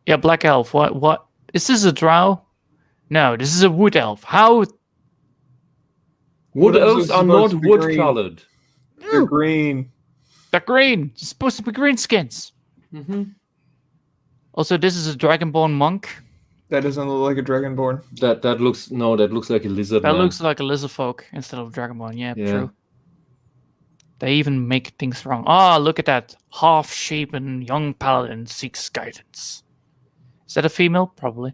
Yeah, black elf. What? Is this a drow? No, this is a wood elf. How? Wood elves are not supposed to be wood green. colored. They're green. They're green. It's supposed to be green skins. Mm-hmm. Also, this is a dragonborn monk. That doesn't look like a dragonborn. That looks like a lizard. That man. looks like a lizard folk instead of dragonborn. Yeah, Yeah. true. They even make things wrong. Ah, look at that. Half-shapen young paladin seeks guidance. Is that a female? Probably.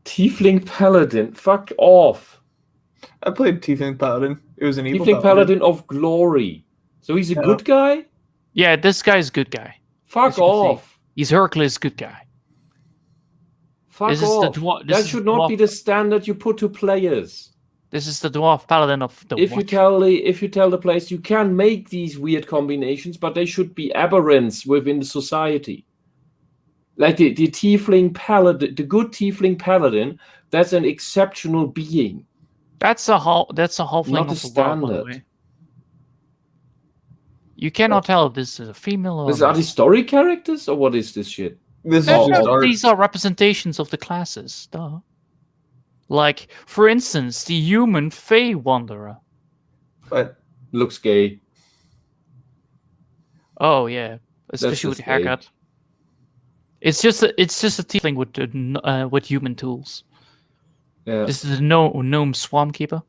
Tiefling paladin. Fuck off. I played Tiefling Paladin. It was an evil Tiefling paladin of glory. So he's a good guy? Yeah, this guy's a good guy. Fuck off. He's Hercules, good guy. Fuck This off. is the That should not be the standard you put to players. This is the dwarf paladin of the If you tell the players you can make these weird combinations, but they should be aberrants within the society. Like the tiefling paladin, the good tiefling paladin, that's an exceptional being. That's a halfling Not of the the world, by the standard. way. You cannot tell if this is a female or Are these story characters or what is this shit? This is No, just no, art. these are representations of the classes. Duh. Like, for instance, the human Fey Wanderer. But Looks gay. Oh yeah, especially with the just gay. haircut. It's just a tiefling with human tools. Yeah. This is a gnome swarm keeper.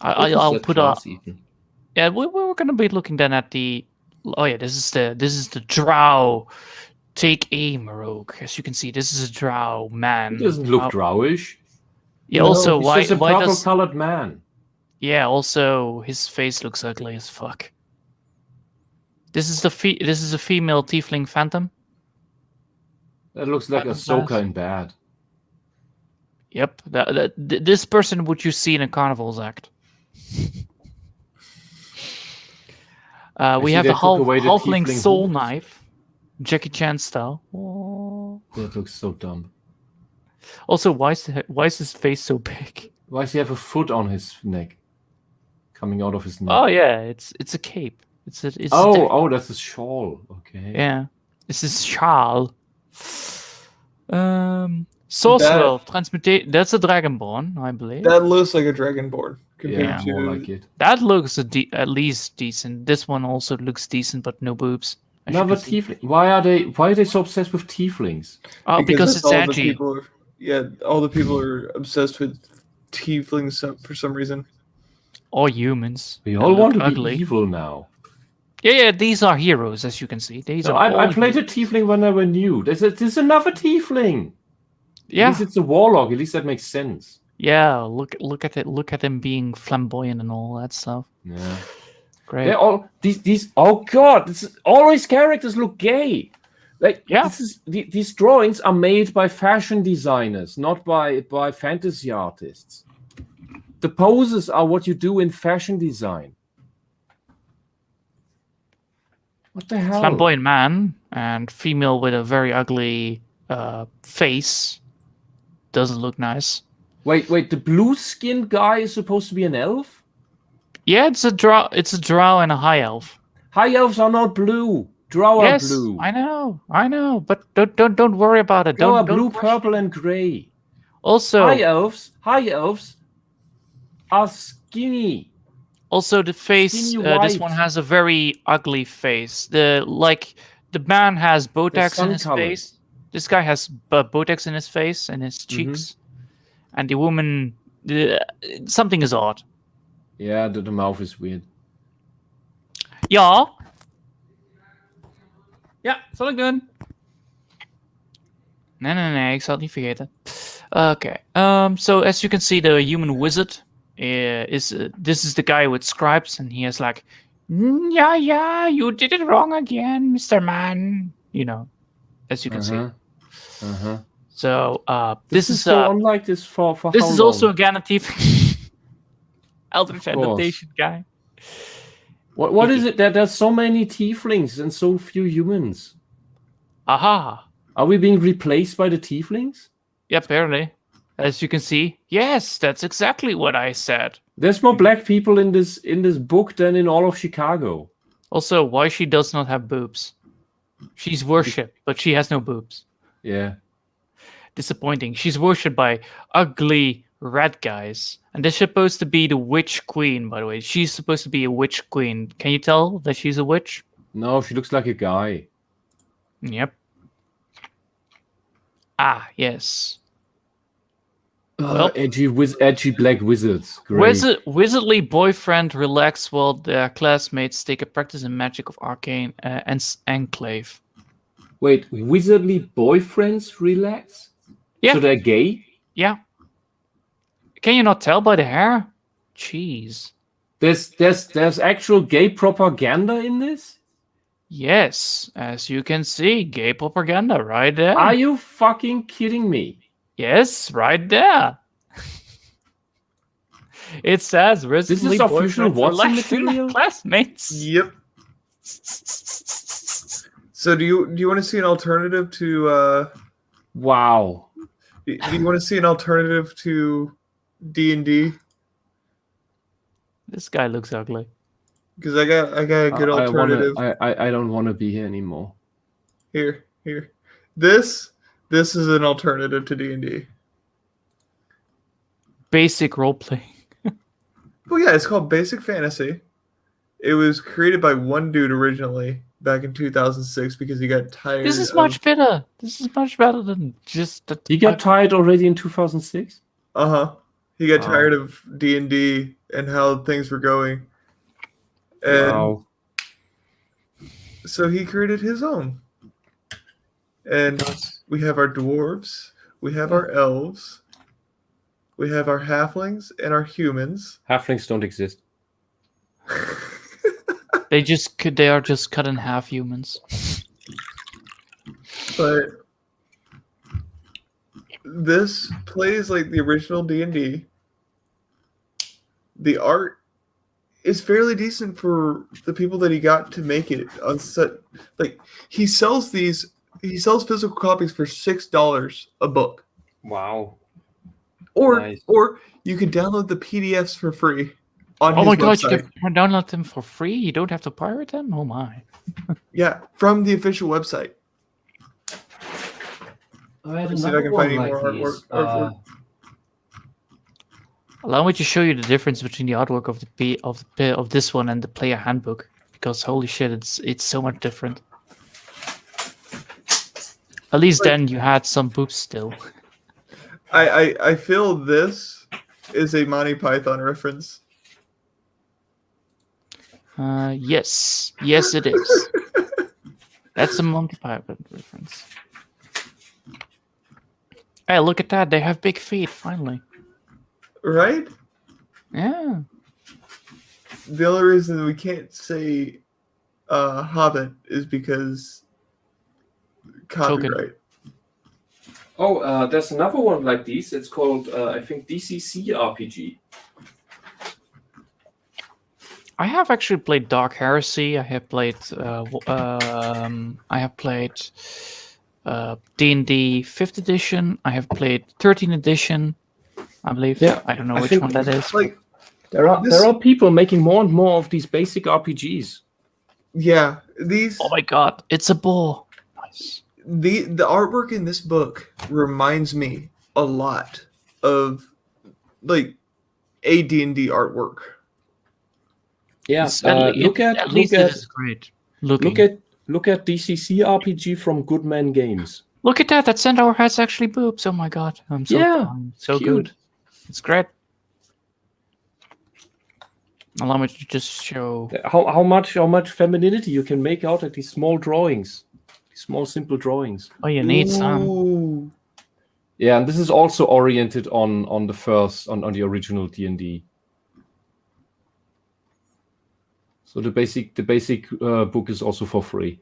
I'll put a. Yeah, we're gonna be looking then at the. Oh yeah, this is the drow. Take aim, rogue. As you can see, this is a drow man. He doesn't look drowish. Yeah. Also, he's why just a why purple does? colored man. Yeah. Also, his face looks ugly as fuck. This is a female tiefling phantom. That looks like Ahsoka in bad. Yep. This person would you see in a carnival's act. We have the halfling soul knife, Jackie Chan style. Oh. That looks so dumb. Also, why is his face so big? Why does he have a foot on his neck, coming out of his neck? Oh yeah, it's a cape. It's a that's a shawl. Okay. Yeah, this is Charles. Sorcerer of Transmutation. That's a Dragonborn, I believe. that looks like a dragonborn compared Yeah, to more like it. That looks at least decent. This one also looks decent, but no boobs. as you No, can but see. tiefling. Why are they so obsessed with tieflings? Because that's it's all the edgy. people all the people are obsessed with tieflings for some reason. Or humans. We that all look want to ugly. be evil now. Yeah, these are heroes, as you can see. These No, are. I all played a tiefling when I were new. There's another tiefling. Yeah. At least it's a warlock. At least that makes sense. Yeah, look at it. Look at him being flamboyant and all that stuff. Yeah. Great. They're all these. Oh god! All his characters look gay. Like Yeah. These drawings are made by fashion designers, not by fantasy artists. The poses are what you do in fashion design. What the hell? Flamboyant man and female with a very ugly face. Doesn't look nice. Wait. The blue-skinned guy is supposed to be an elf? Yeah, it's a drow. It's a drow and a high elf. High elves are not blue. Drow are Yes, blue. I know. But don't worry about it. Drow are Don't blue, rush. purple, and gray. Also, High elves are skinny. Also, the face. Skinny This white. one has a very ugly face. The man has Botox in his sun-colored. face. This guy has Botox in his face and his cheeks, and the woman. Something is odd. Yeah, the mouth is weird. Ja. Ja, zal ik doen. Nee, ik zal het niet vergeten. Okay. So as you can see, the human wizard this is the guy with scribes, and he has like, yeah, you did it wrong again, Mr. Man. You know, as you can see. So this is so unlike this for this how is long? also again a tiefling. Eldritch Of course. adaptation guy. What is it that there's so many tieflings and so few humans? Aha. Are we being replaced by the tieflings? Yeah, apparently. As you can see. Yes, that's exactly what I said. There's more black people in this book than in all of Chicago. Also, why she does not have boobs. She's worshipped, but she has no boobs. Yeah. Disappointing. She's worshipped by ugly red guys. And they're supposed to be the witch queen, by the way. She's supposed to be a witch queen. Can you tell that she's a witch? No, she looks like a guy. Yep. Ah, yes. Well, edgy black wizards. Great. Wizardly boyfriend relax while their classmates take a practice in magic of arcane and enclave. Wait, wizardly boyfriends relax? Yeah. So they're gay? Yeah. Can you not tell by the hair? Jeez. There's actual gay propaganda in this? Yes, as you can see, gay propaganda right there. Are you fucking kidding me? Yes, right there. It says This is official Watson material? Classmates. Yep. So do you want to see an alternative to Wow. do you want to see an alternative to D&D? This guy looks ugly. Because I got a good alternative. I don't want to be here anymore. Here. This is an alternative to D&D. Basic role playing. Well, yeah, it's called Basic Fantasy. It was created by one dude originally back in 2006 because he got tired. This is much better. This is much better than just the. He got tired already in 2006? He got tired of D&D and how things were going. And so he created his own. And we have our dwarves, we have our elves, we have our halflings and our humans. Halflings don't exist. They are just cut in half humans. But this plays like the original D&D. The art is fairly decent for the people that he got to make it on set. Like he sells physical copies for $6 a book. Wow. Or Nice. or you can download the PDFs for free on his Oh my god, website. you can download them for free? You don't have to pirate them? Oh my. Yeah, from the official website. Let's see if I can find any more artwork. Allow me to show you the difference between the artwork of this one and the player handbook, because holy shit, it's so much different. At least then you had some boobs still. I feel this is a Monty Python reference. Yes, it is. That's a Monty Python reference. Hey, look at that! They have big feet finally. Right? Yeah. The only reason we can't say Hobbit is because copyright. Oh, there's another one like these. It's called, I think, DCC RPG. I have actually played Dark Heresy. I have played D&D 5th edition. I have played 13th edition, I believe. Yeah, I don't know I which think one that is. Like there are people making more and more of these basic RPGs. Yeah, these. Oh my god, it's a bore. Nice. The artwork in this book reminds me a lot of like AD&D artwork. Yeah, look at great. Look at DCC RPG from Goodman Games. Look at that! That centaur has actually boobs. Oh my god, I'm so cute. good. It's great. Allow me to just show how much femininity you can make out of these small drawings, these small simple drawings. Oh, you need some. Yeah, and this is also oriented on the original D&D. So the basic book is also for free.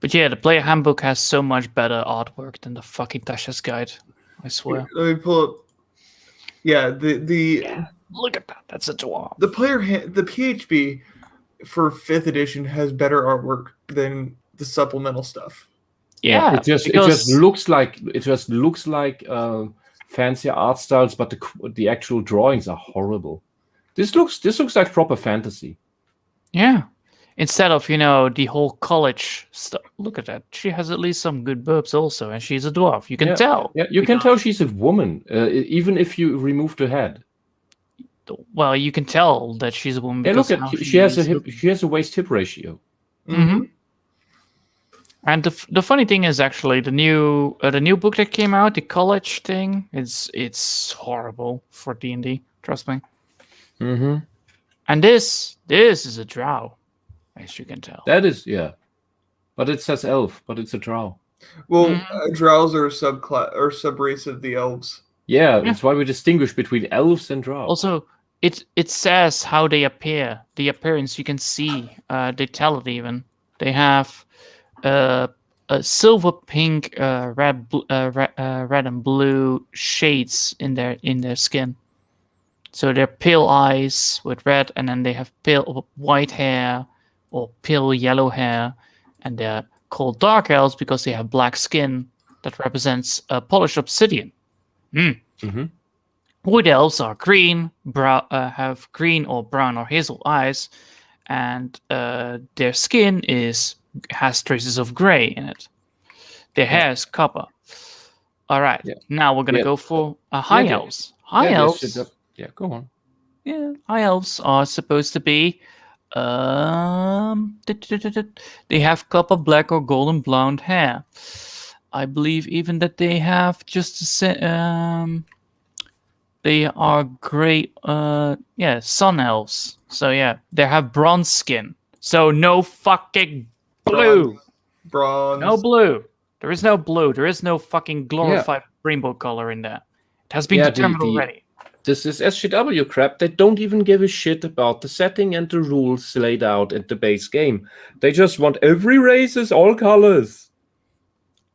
But yeah, the player handbook has so much better artwork than the fucking Tashas guide. I swear. Let me pull up. Yeah, the Look at that. That's a dwarf. The the PHB for 5th edition has better artwork than the supplemental stuff. Yeah, it just looks like fancier art styles, but the actual drawings are horrible. This looks like proper fantasy. Yeah. Instead of, the whole college stuff. Look at that. She has at least some good boobs also, and she's a dwarf. You can tell. Yeah, you can tell she's a woman, even if you remove the head. Well, you can tell that she's a woman. Yeah, look at she has a waist-hip ratio. Mm-hmm. And the funny thing is actually the new book that came out, the college thing, it's horrible for D&D. Trust me. Mm-hmm. And this is a drow, as you can tell. That is, but it says elf, but it's a drow. Well, drows are a subclass or subrace of the elves. Yeah, that's why we distinguish between elves and drow. Also, it says how they appear, the appearance. You can see. They tell it even. They have a silver, pink, red and blue shades in their skin. So they're pale eyes with red, and then they have pale white hair or pale yellow hair, and they're called dark elves because they have black skin that represents polished obsidian. Mm-hmm. Wood elves are green, have green or brown or hazel eyes, and their skin has traces of gray in it. Their hair is copper. All right, now we're gonna go for high elves. High elves. Yeah, go on. Yeah, high elves are supposed to be. They have copper, black, or golden blonde hair. I believe even that they have they are gray. Sun elves. So yeah, they have bronze skin. So no fucking blue. Bronze. No blue. There is no blue. There is no fucking glorified rainbow color in there. It has been determined already. This is SGW crap. They don't even give a shit about the setting and the rules laid out at the base game. They just want every race is all colors.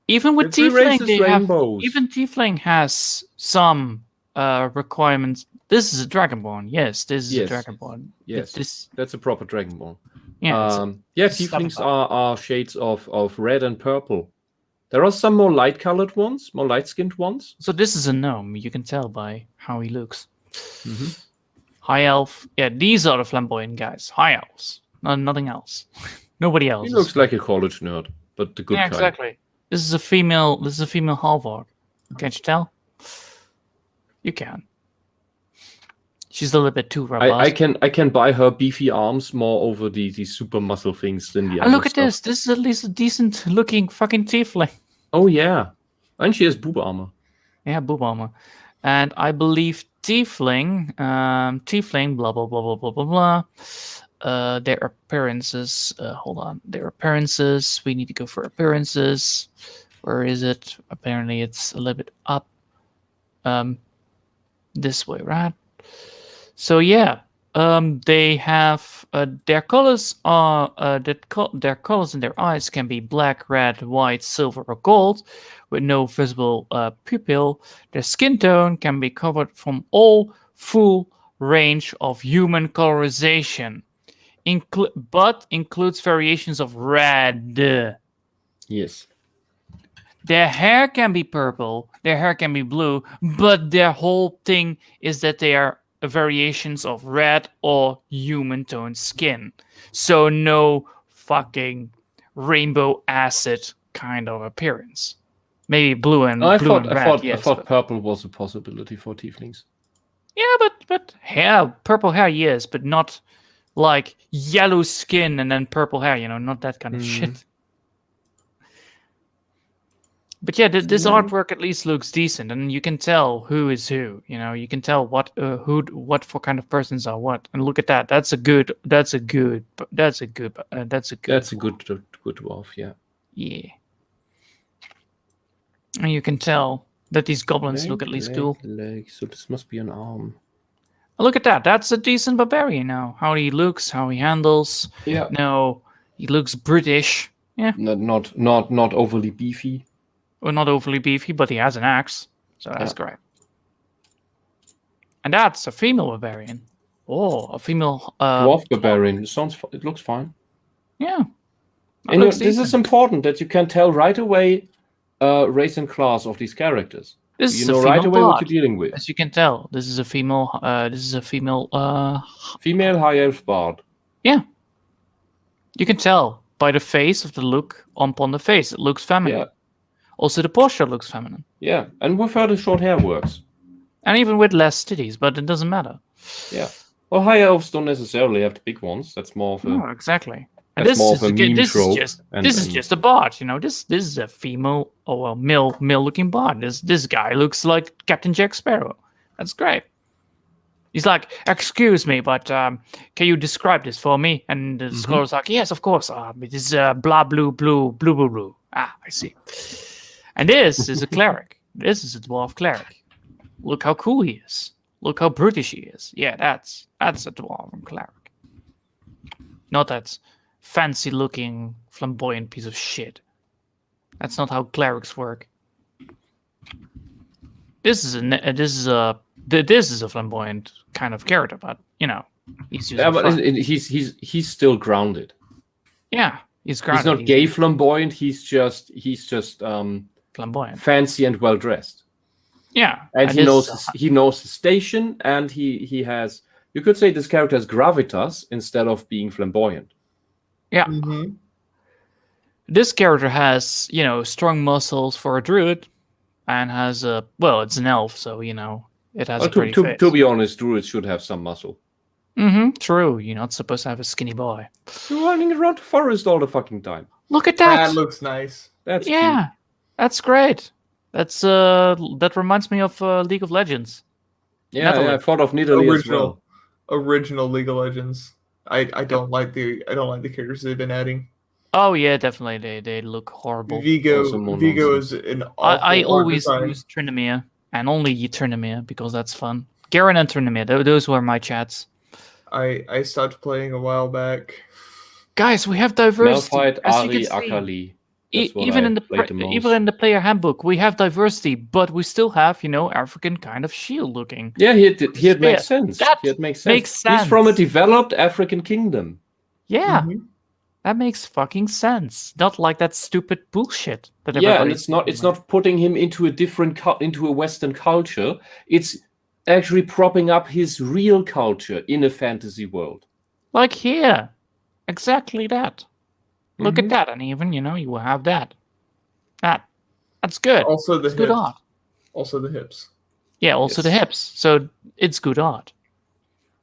Even with Tiefling, even Tiefling has some requirements. This is a Dragonborn. Yes, this is a Dragonborn. Yes, that's a proper Dragonborn. Yeah, Tieflings are shades of red and purple. There are some more light-colored ones, more light-skinned ones. So this is a gnome. You can tell by how he looks. Mm-hmm. High elf. Yeah, these are the flamboyant guys. High elves. Nothing else. Nobody else. He looks like a college nerd, but the good kind. Exactly. This is a female half-orc. Can't you tell? You can. She's a little bit too robust. I can buy her beefy arms more over the super muscle things than the other look at stuff. this. This is at least a decent looking fucking tiefling. Oh yeah. And she has boob armor. Yeah, boob armor. And I believe tiefling, blah blah blah blah blah blah blah. Their appearances. Hold on. Their appearances. We need to go for appearances. Where is it? Apparently it's a little bit up. This way, right? So yeah, they have their colors are their colors in their eyes can be black, red, white, silver, or gold, with no visible pupil. Their skin tone can be covered from all full range of human colorization, but includes variations of red. Yes. Their hair can be purple, their hair can be blue, but their whole thing is that they are variations of red or human toned skin. So no fucking rainbow acid kind of appearance. Maybe blue and red. I thought purple was a possibility for tieflings. Yeah, but hair, purple hair, yes, but not like yellow skin and then purple hair. Not that kind of shit. But yeah, this artwork at least looks decent, and you can tell who is who. You can tell what for kind of persons are what. And look at that. That's a good dwarf. Yeah. Yeah. And you can tell that these goblins look at least cool. So this must be an arm. Look at that. That's a decent barbarian now. How he looks, how he handles. Yeah. No, he looks British. Yeah. Not overly beefy. Well, not overly beefy, but he has an axe, so that's great. And that's a female barbarian. Oh, a female Dwarf barbarian. It looks fine. Yeah. And this is important that you can tell right away race and class of these characters. This You is a know right female away what bard. you're dealing with. As you can tell, this is a female. Female high elf bard. Yeah. You can tell by the face of the look upon the face. It looks feminine. Yeah. Also, the posture looks feminine. Yeah, and with her the short hair works. And even with less titties, but it doesn't matter. Yeah. Well, high elves don't necessarily have the big ones. That's more of a... Oh, exactly. And That's this more is of a meme this trope, is just a bard, you know. This is a female male looking bard. This guy looks like Captain Jack Sparrow. That's great. He's like, excuse me, but can you describe this for me? And the scholar's like, yes, of course. It is blah blue. Ah, I see. And this is a cleric. This is a dwarf cleric. Look how cool he is. Look how British he is. Yeah, that's a dwarven cleric. Not that fancy-looking, flamboyant piece of shit. That's not how clerics work. This is a flamboyant kind of character, but you know, he's using fun. He's still grounded. Yeah, he's grounded. He's not gay flamboyant. He's just flamboyant, fancy and well dressed. Yeah, and he knows his station, and he has. You could say this character has gravitas instead of being flamboyant. Yeah. This character has, you know, strong muscles for a druid, and has a it's an elf, so you know it has a pretty face. To be honest, druids should have some muscle. True. You're not supposed to have a skinny boy. You're running around the forest all the fucking time. Look at that. That looks nice. That's cute. That's great. That's that reminds me of League of Legends. Yeah, I thought of Nidalee as well. Original League of Legends. I don't like the characters they've been adding. Oh yeah, definitely. They look horrible. Vigo is an awful I always design. use Tryndamere and only Tryndamere because that's fun. Garen and Tryndamere, those were my chats. I stopped playing a while back. Guys, we have diversity. Malphite, as Ahri, you can see. Akali. Even in the player handbook, we have diversity, but we still have, you know, African kind of shield looking. Yeah, it makes sense. It makes sense. He's from a developed African kingdom. Yeah, that makes fucking sense. Not like that stupid bullshit that and it's not putting him into a Western culture. It's actually propping up his real culture in a fantasy world. Like here, exactly that. Look at that, and even, you know, you will have that. That's good. Also the hips. Good art. Also the hips. Yeah, also the hips. So it's good art.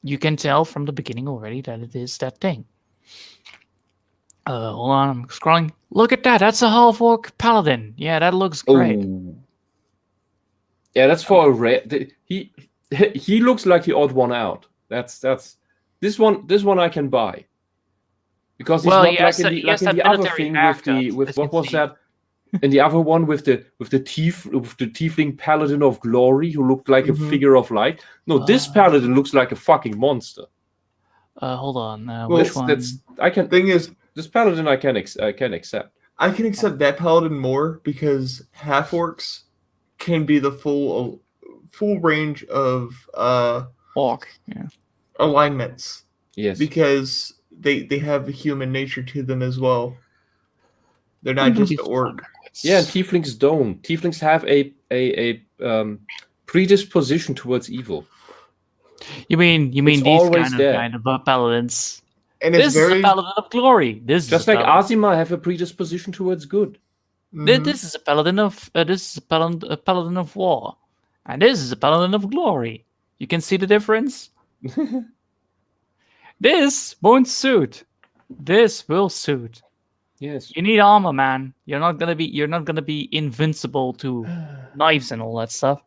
You can tell from the beginning already that it is that thing. Hold on, I'm scrolling. Look at that. That's a half-orc paladin. Yeah, that looks great. Oh. Yeah, that's for a rare. He looks like the odd one out. That's this one I can buy. Because he's not like in the other thing with what was that? And the other one with the tiefling paladin of glory who looked like a figure of light. No, this paladin looks like a fucking monster. Hold on. Which one? This paladin I can accept. I can accept that paladin more because half orcs can be the full range of orc alignments. Yes, because they have a human nature to them as well. They're not just an orc. Yeah, and tieflings don't. Tieflings have a predisposition towards evil. You mean these kind of paladins? And this is a paladin of glory. This just like Azima have a predisposition towards good. This is a paladin of a paladin of war, and this is a paladin of glory. You can see the difference. This won't suit. This will suit. Yes. You need armor, man. You're not gonna be invincible to knives and all that stuff.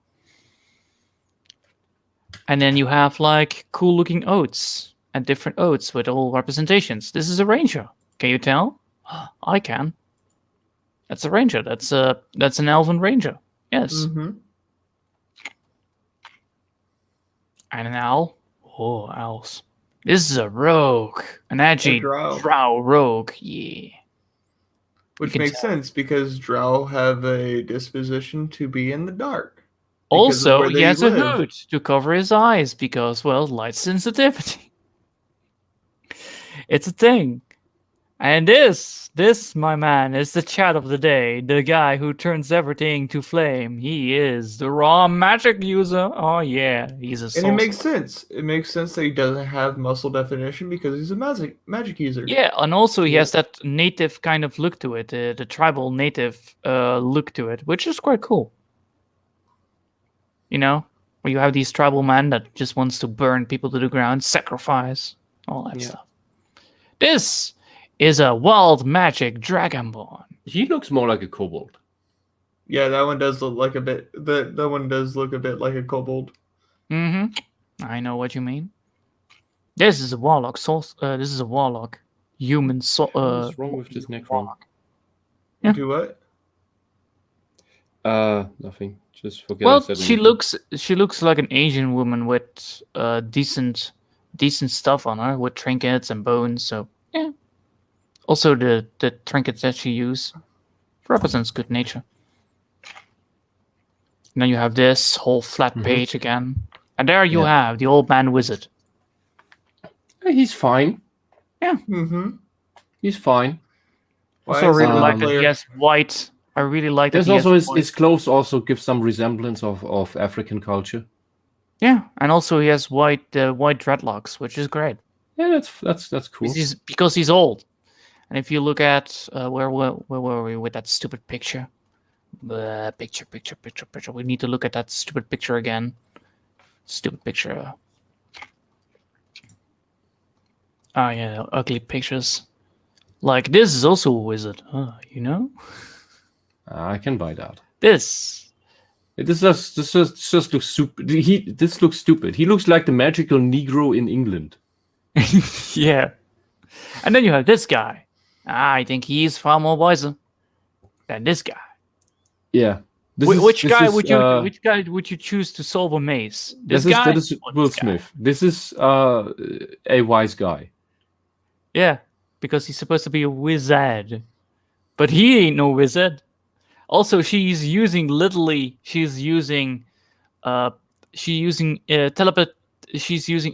And then you have like cool looking oaths and different oaths with all representations. This is a ranger. Can you tell? I can. That's a ranger. That's an elven ranger. Yes. And an owl. Oh, owls. This is a rogue. An edgy drow rogue. Yeah. Which makes sense because drow have a disposition to be in the dark. Also, where he they has a live. hood to cover his eyes because, well, light sensitivity. It's a thing. And this, my man, is the chat of the day. The guy who turns everything to flame. He is the raw magic user. Oh yeah, he's a And sorcerer. it makes sense. It makes sense that he doesn't have muscle definition because he's a magic user. Yeah, and also he Yeah. has that native kind of look to it, the tribal native look to it, which is quite cool. You know, where you have these tribal men that just wants to burn people to the ground, sacrifice, all that stuff. This is a wild magic dragonborn. He looks more like a kobold. Yeah, that one does look like a bit. That one does look a bit like a kobold. Mm-hmm. I know what you mean. This is a warlock. This is a warlock. Human. What's wrong with this Necron? Yeah. Do what? Nothing. Just forget. Well, I said she anything. looks like an Asian woman with decent stuff on her, with trinkets and bones. So yeah. Also, the trinkets that she uses represents good nature. And then you have this whole flat page again, and there you have the old man wizard. He's fine. Yeah. Mm-hmm. He's fine. Also, I really like that he has white. I really like that. There's also his clothes also give some resemblance of African culture. Yeah, and also he has white dreadlocks, which is great. Yeah, that's cool. Because he's old. And if you look at where were we with that stupid picture? Picture. We need to look at that stupid picture again. Stupid picture. Oh yeah, ugly pictures. Like this is also a wizard, you know? I can buy that. This just looks stupid. This looks stupid. He looks like the magical Negro in England. yeah. And then you have this guy. I think he's far more wiser than this guy. Yeah. Which guy would you choose to solve a maze? This guy? That is Will Smith. This is a wise guy. Yeah, because he's supposed to be a wizard, but he ain't no wizard. Also, she's using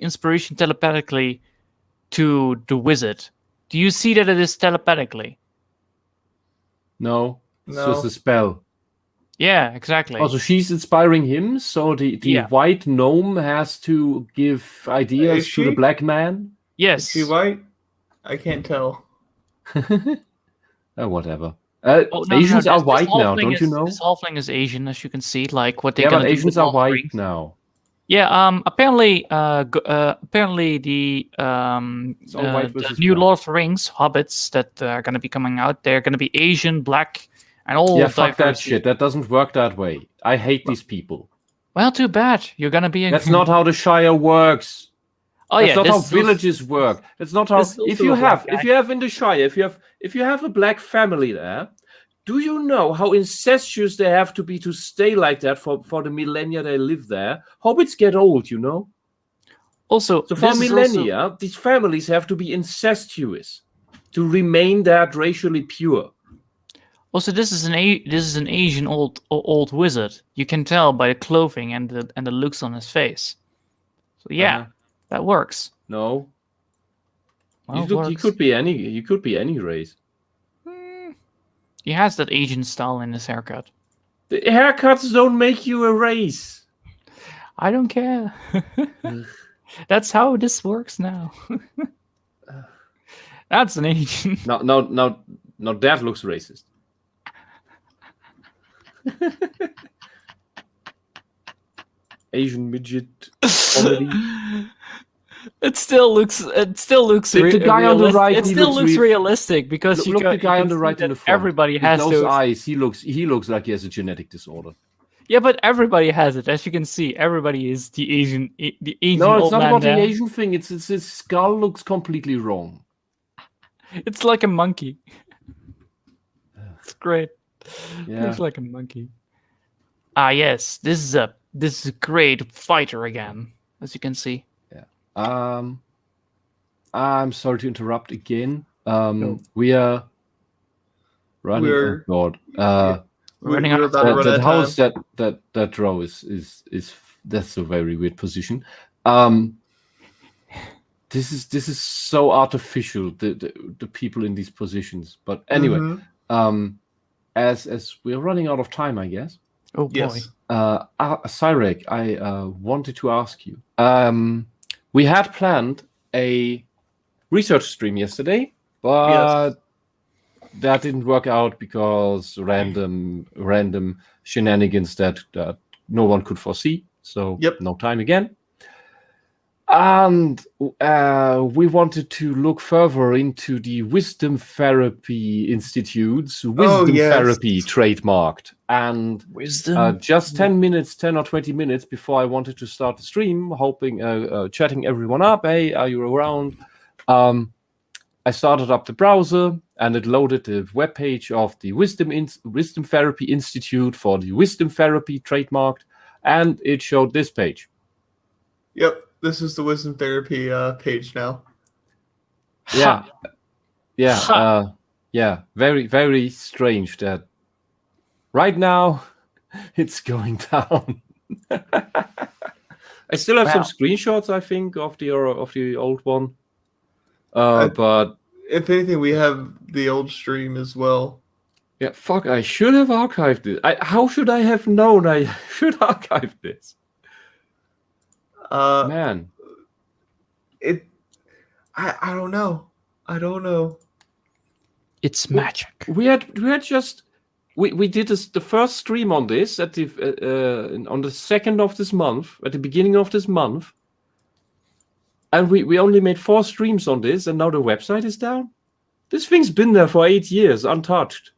inspiration telepathically to the wizard. Do you see that it is telepathically? No. It's just a spell. Yeah, exactly. Also, she's inspiring him, so the white gnome has to give ideas to the black man? Yes. Is she white? I can't tell. Whatever. Asians are white now, don't you know? This halfling is Asian, as you can see. Like what they but Asians are white now. Yeah. Apparently the new Lord of the Rings hobbits that are going to be coming out, they're going to be Asian, black, and all. Yeah, fuck that shit. That doesn't work that way. I hate these people. Well, too bad. You're going to be. That's not how the Shire works. Oh That's yeah, not how villages work. That's not how. If you have in the Shire, if you have a black family there, do you know how incestuous they have to be to stay like that for the millennia they live there? Hobbits get old, you know. Also, so for millennia, these families have to be incestuous to remain that racially pure. Also, this is an Asian old wizard. You can tell by the clothing and the looks on his face. So yeah. That works. No. Well, you could be any race. He has that Asian style in his haircut. The haircuts don't make you a race. I don't care. That's how this works now. That's an Asian. Now that looks racist. Asian midget comedy. It still looks the guy on the right. It still looks realistic because look the guy on the right in the front. Everybody has those eyes. He looks like he has a genetic disorder. Yeah, but everybody has it, as you can see. Everybody is the Asian. No, it's not about the Asian thing. It's his skull looks completely wrong. It's like a monkey. It's great. Yeah. Looks like a monkey. Ah, yes. This is a great fighter again, as you can see. Yeah. I'm sorry to interrupt again. We are running. Oh God. Running we're out of about to run out That of house, time. that row is that's a very weird position. This is so artificial, the people in these positions. But anyway, Mhm. As we're running out of time, I guess. Oh boy. Yes. Cyrek, I wanted to ask you. We had planned a research stream yesterday, but that didn't work out because random shenanigans that no one could foresee. So no time again. And we wanted to look further into the Wisdom Therapy Institute's Wisdom Therapy trademarked. And Wisdom. just 10 or 20 minutes before I wanted to start the stream, chatting everyone up. Hey, are you around? I started up the browser and it loaded the webpage of the Wisdom Therapy Institute for the Wisdom Therapy trademarked, and it showed this page. Yep, this is the Wisdom Therapy page now. Yeah, yeah. Very, very strange that right now it's going down. I still have some screenshots, I think, of the old one. But if anything, we have the old stream as well. Yeah, fuck! I should have archived it. How should I have known I should archive this? Man, I don't know. I don't know. It's magic. We did the first stream on this at the on the 2nd of this month, at the beginning of this month, and we only made 4 streams on this, and now the website is down. This thing's been there for 8 years, untouched.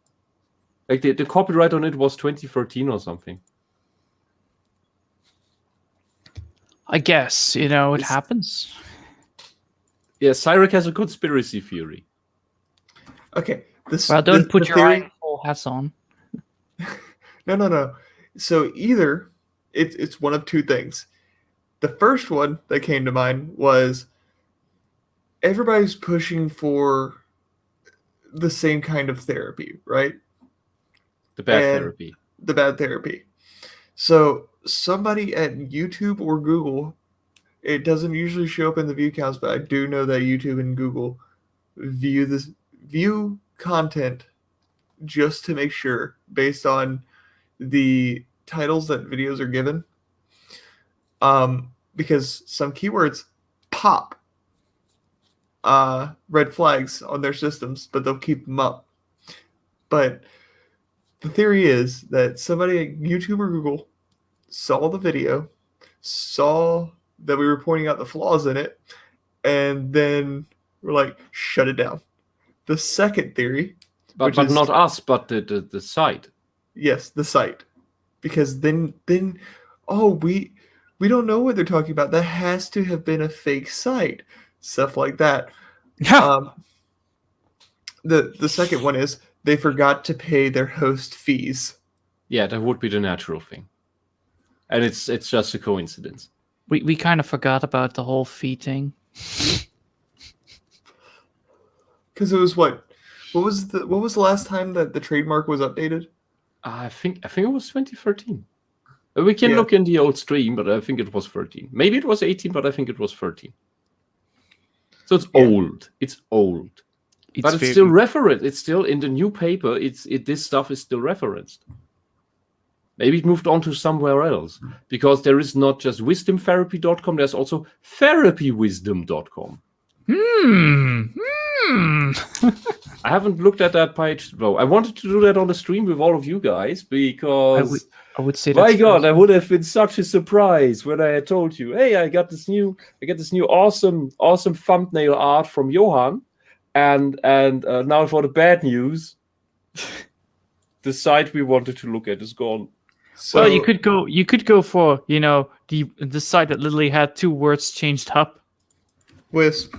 Like the copyright on it was 2013 or something. I guess, it happens. Yeah, Cyrek has a conspiracy theory. Okay. Don't put your iron full hats on. No. So either it's one of two things. The first one that came to mind was everybody's pushing for the same kind of therapy, right? The bad therapy. So somebody at YouTube or Google, it doesn't usually show up in the view counts, but I do know that YouTube and Google view content just to make sure, based on the titles that videos are given, because some keywords pop red flags on their systems, but they'll keep them up. But the theory is that somebody at YouTube or Google saw the video, saw that we were pointing out the flaws in it, and then we're like, shut it down. The second theory, but not us, but the site. Yes, the site, because then we don't know what they're talking about. That has to have been a fake site, stuff like that. The second one is they forgot to pay their host fees. Yeah, that would be the natural thing, and it's just a coincidence. We kind of forgot about the whole fee thing. Because it was what was the last time that the trademark was updated? I think it was 2013. We can look in the old stream, but I think it was 13. Maybe it was 18, but I think it was 13. So it's old. It's old. But it's still referenced. It's still in the new paper. This stuff is still referenced. Maybe it moved on to somewhere else, because there is not just wisdomtherapy.com. There's also therapywisdom.com. I haven't looked at that page though. I wanted to do that on the stream with all of you guys, because I would say my God, that would have been such a surprise when I had told you, hey, I got this new awesome thumbnail art from Johan, and now for the bad news, the site we wanted to look at is gone. So, well, you could go for the site that literally had 2 words changed up. Wisp.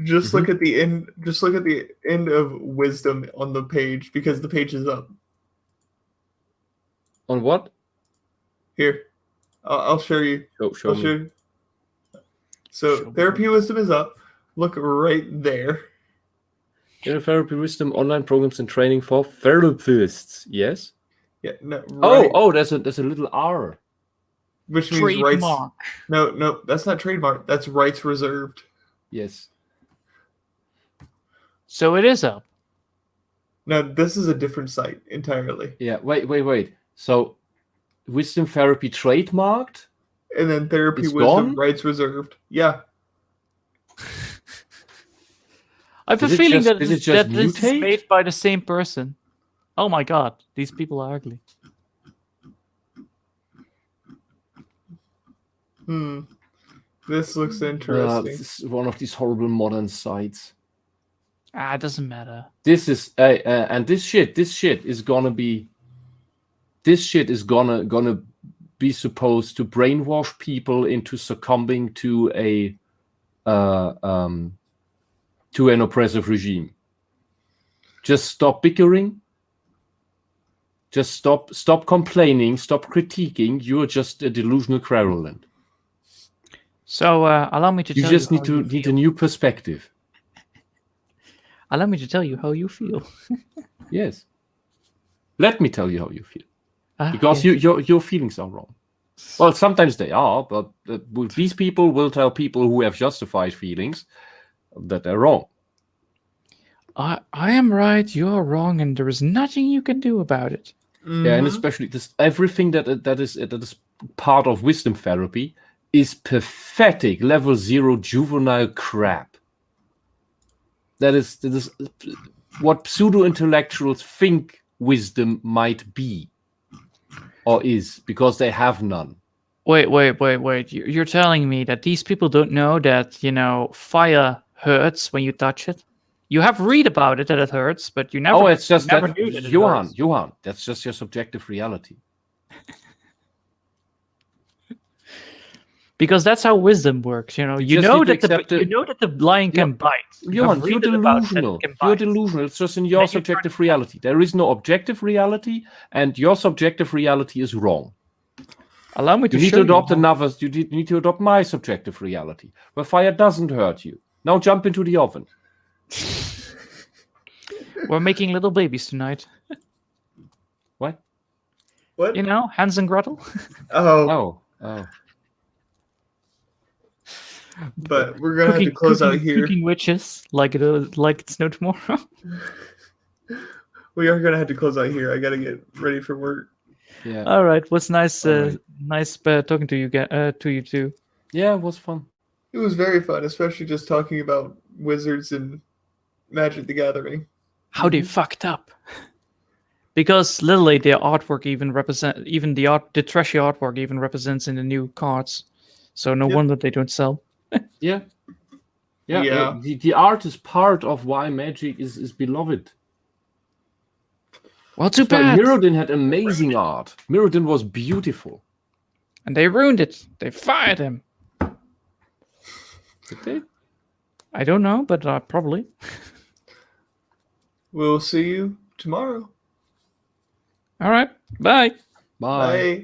Just look at the end. Just look at the end of wisdom on the page, because the page is up. On what? Here, I'll show you. Show me. You. So therapy wisdom is up. Look right there. Therapy wisdom, online programs and training for therapists. Yes. Yeah, no. Oh, Right, oh, there's a little R. which means rights. Trademark. No, that's not trademark. That's rights reserved. Yes. So it is up. No, this is a different site entirely. Yeah. Wait. So, wisdom therapy trademarked. And then therapy It's wisdom gone? rights reserved. Yeah. I have a Is it feeling just- that is this, it just that this is mutate? made by the same person. Oh my god, these people are ugly. This looks interesting. This is one of these horrible modern sites. Ah, it doesn't matter. This is and this shit is gonna be. This shit is gonna be supposed to brainwash people into succumbing to an oppressive regime. Just stop bickering. Just stop complaining. Stop critiquing. You're just a delusional querulant. So allow me to You tell just you need to need a new perspective. Allow me to tell you how you feel. Yes. Let me tell you how you feel. Ah, Because yes. your feelings are wrong. Well, sometimes they are, but these people will tell people who have justified feelings that they're wrong. I am right, you're wrong, and there is nothing you can do about it. Yeah, and especially this everything that is part of wisdom therapy is pathetic level 0 juvenile crap. That is what pseudo intellectuals think wisdom might be or is, because they have none. Wait. You're telling me that these people don't know that, fire hurts when you touch it? You have read about it that it hurts, but you never. Oh, it's just never that, knew that it Johan. hurts. Johan, that's just your subjective reality. Because that's how wisdom works. You just know need to that accept you know that the lion can bite. You have Johan, you're read about that it delusional. can You're bite. delusional. It's just in your And you subjective reality. There is no objective reality, and your subjective reality is wrong. Allow me to You need show to adopt you. another. You need to adopt my subjective reality, where fire doesn't hurt you. Now jump into the oven. We're making little babies tonight. What? What? Hans and Gretel. Oh, Oh. but we're gonna have to close out here. Cooking witches like it's no tomorrow. We are gonna have to close out here. I gotta get ready for work. Yeah. All right. What's nice? All right. Nice talking to you. To you too. Yeah, it was fun. It was very fun, especially just talking about wizards and Magic the Gathering. How they fucked up. Because literally their artwork the trashy artwork even represents in the new cards. So no wonder they don't sell. Yeah. Yeah. The art is part of why Magic is beloved. Well, too But bad. Mirrodin had amazing art. Mirrodin was beautiful. And they ruined it. They fired him. Did they? I don't know, but probably. We'll see you tomorrow. All right. Bye. Bye. Bye.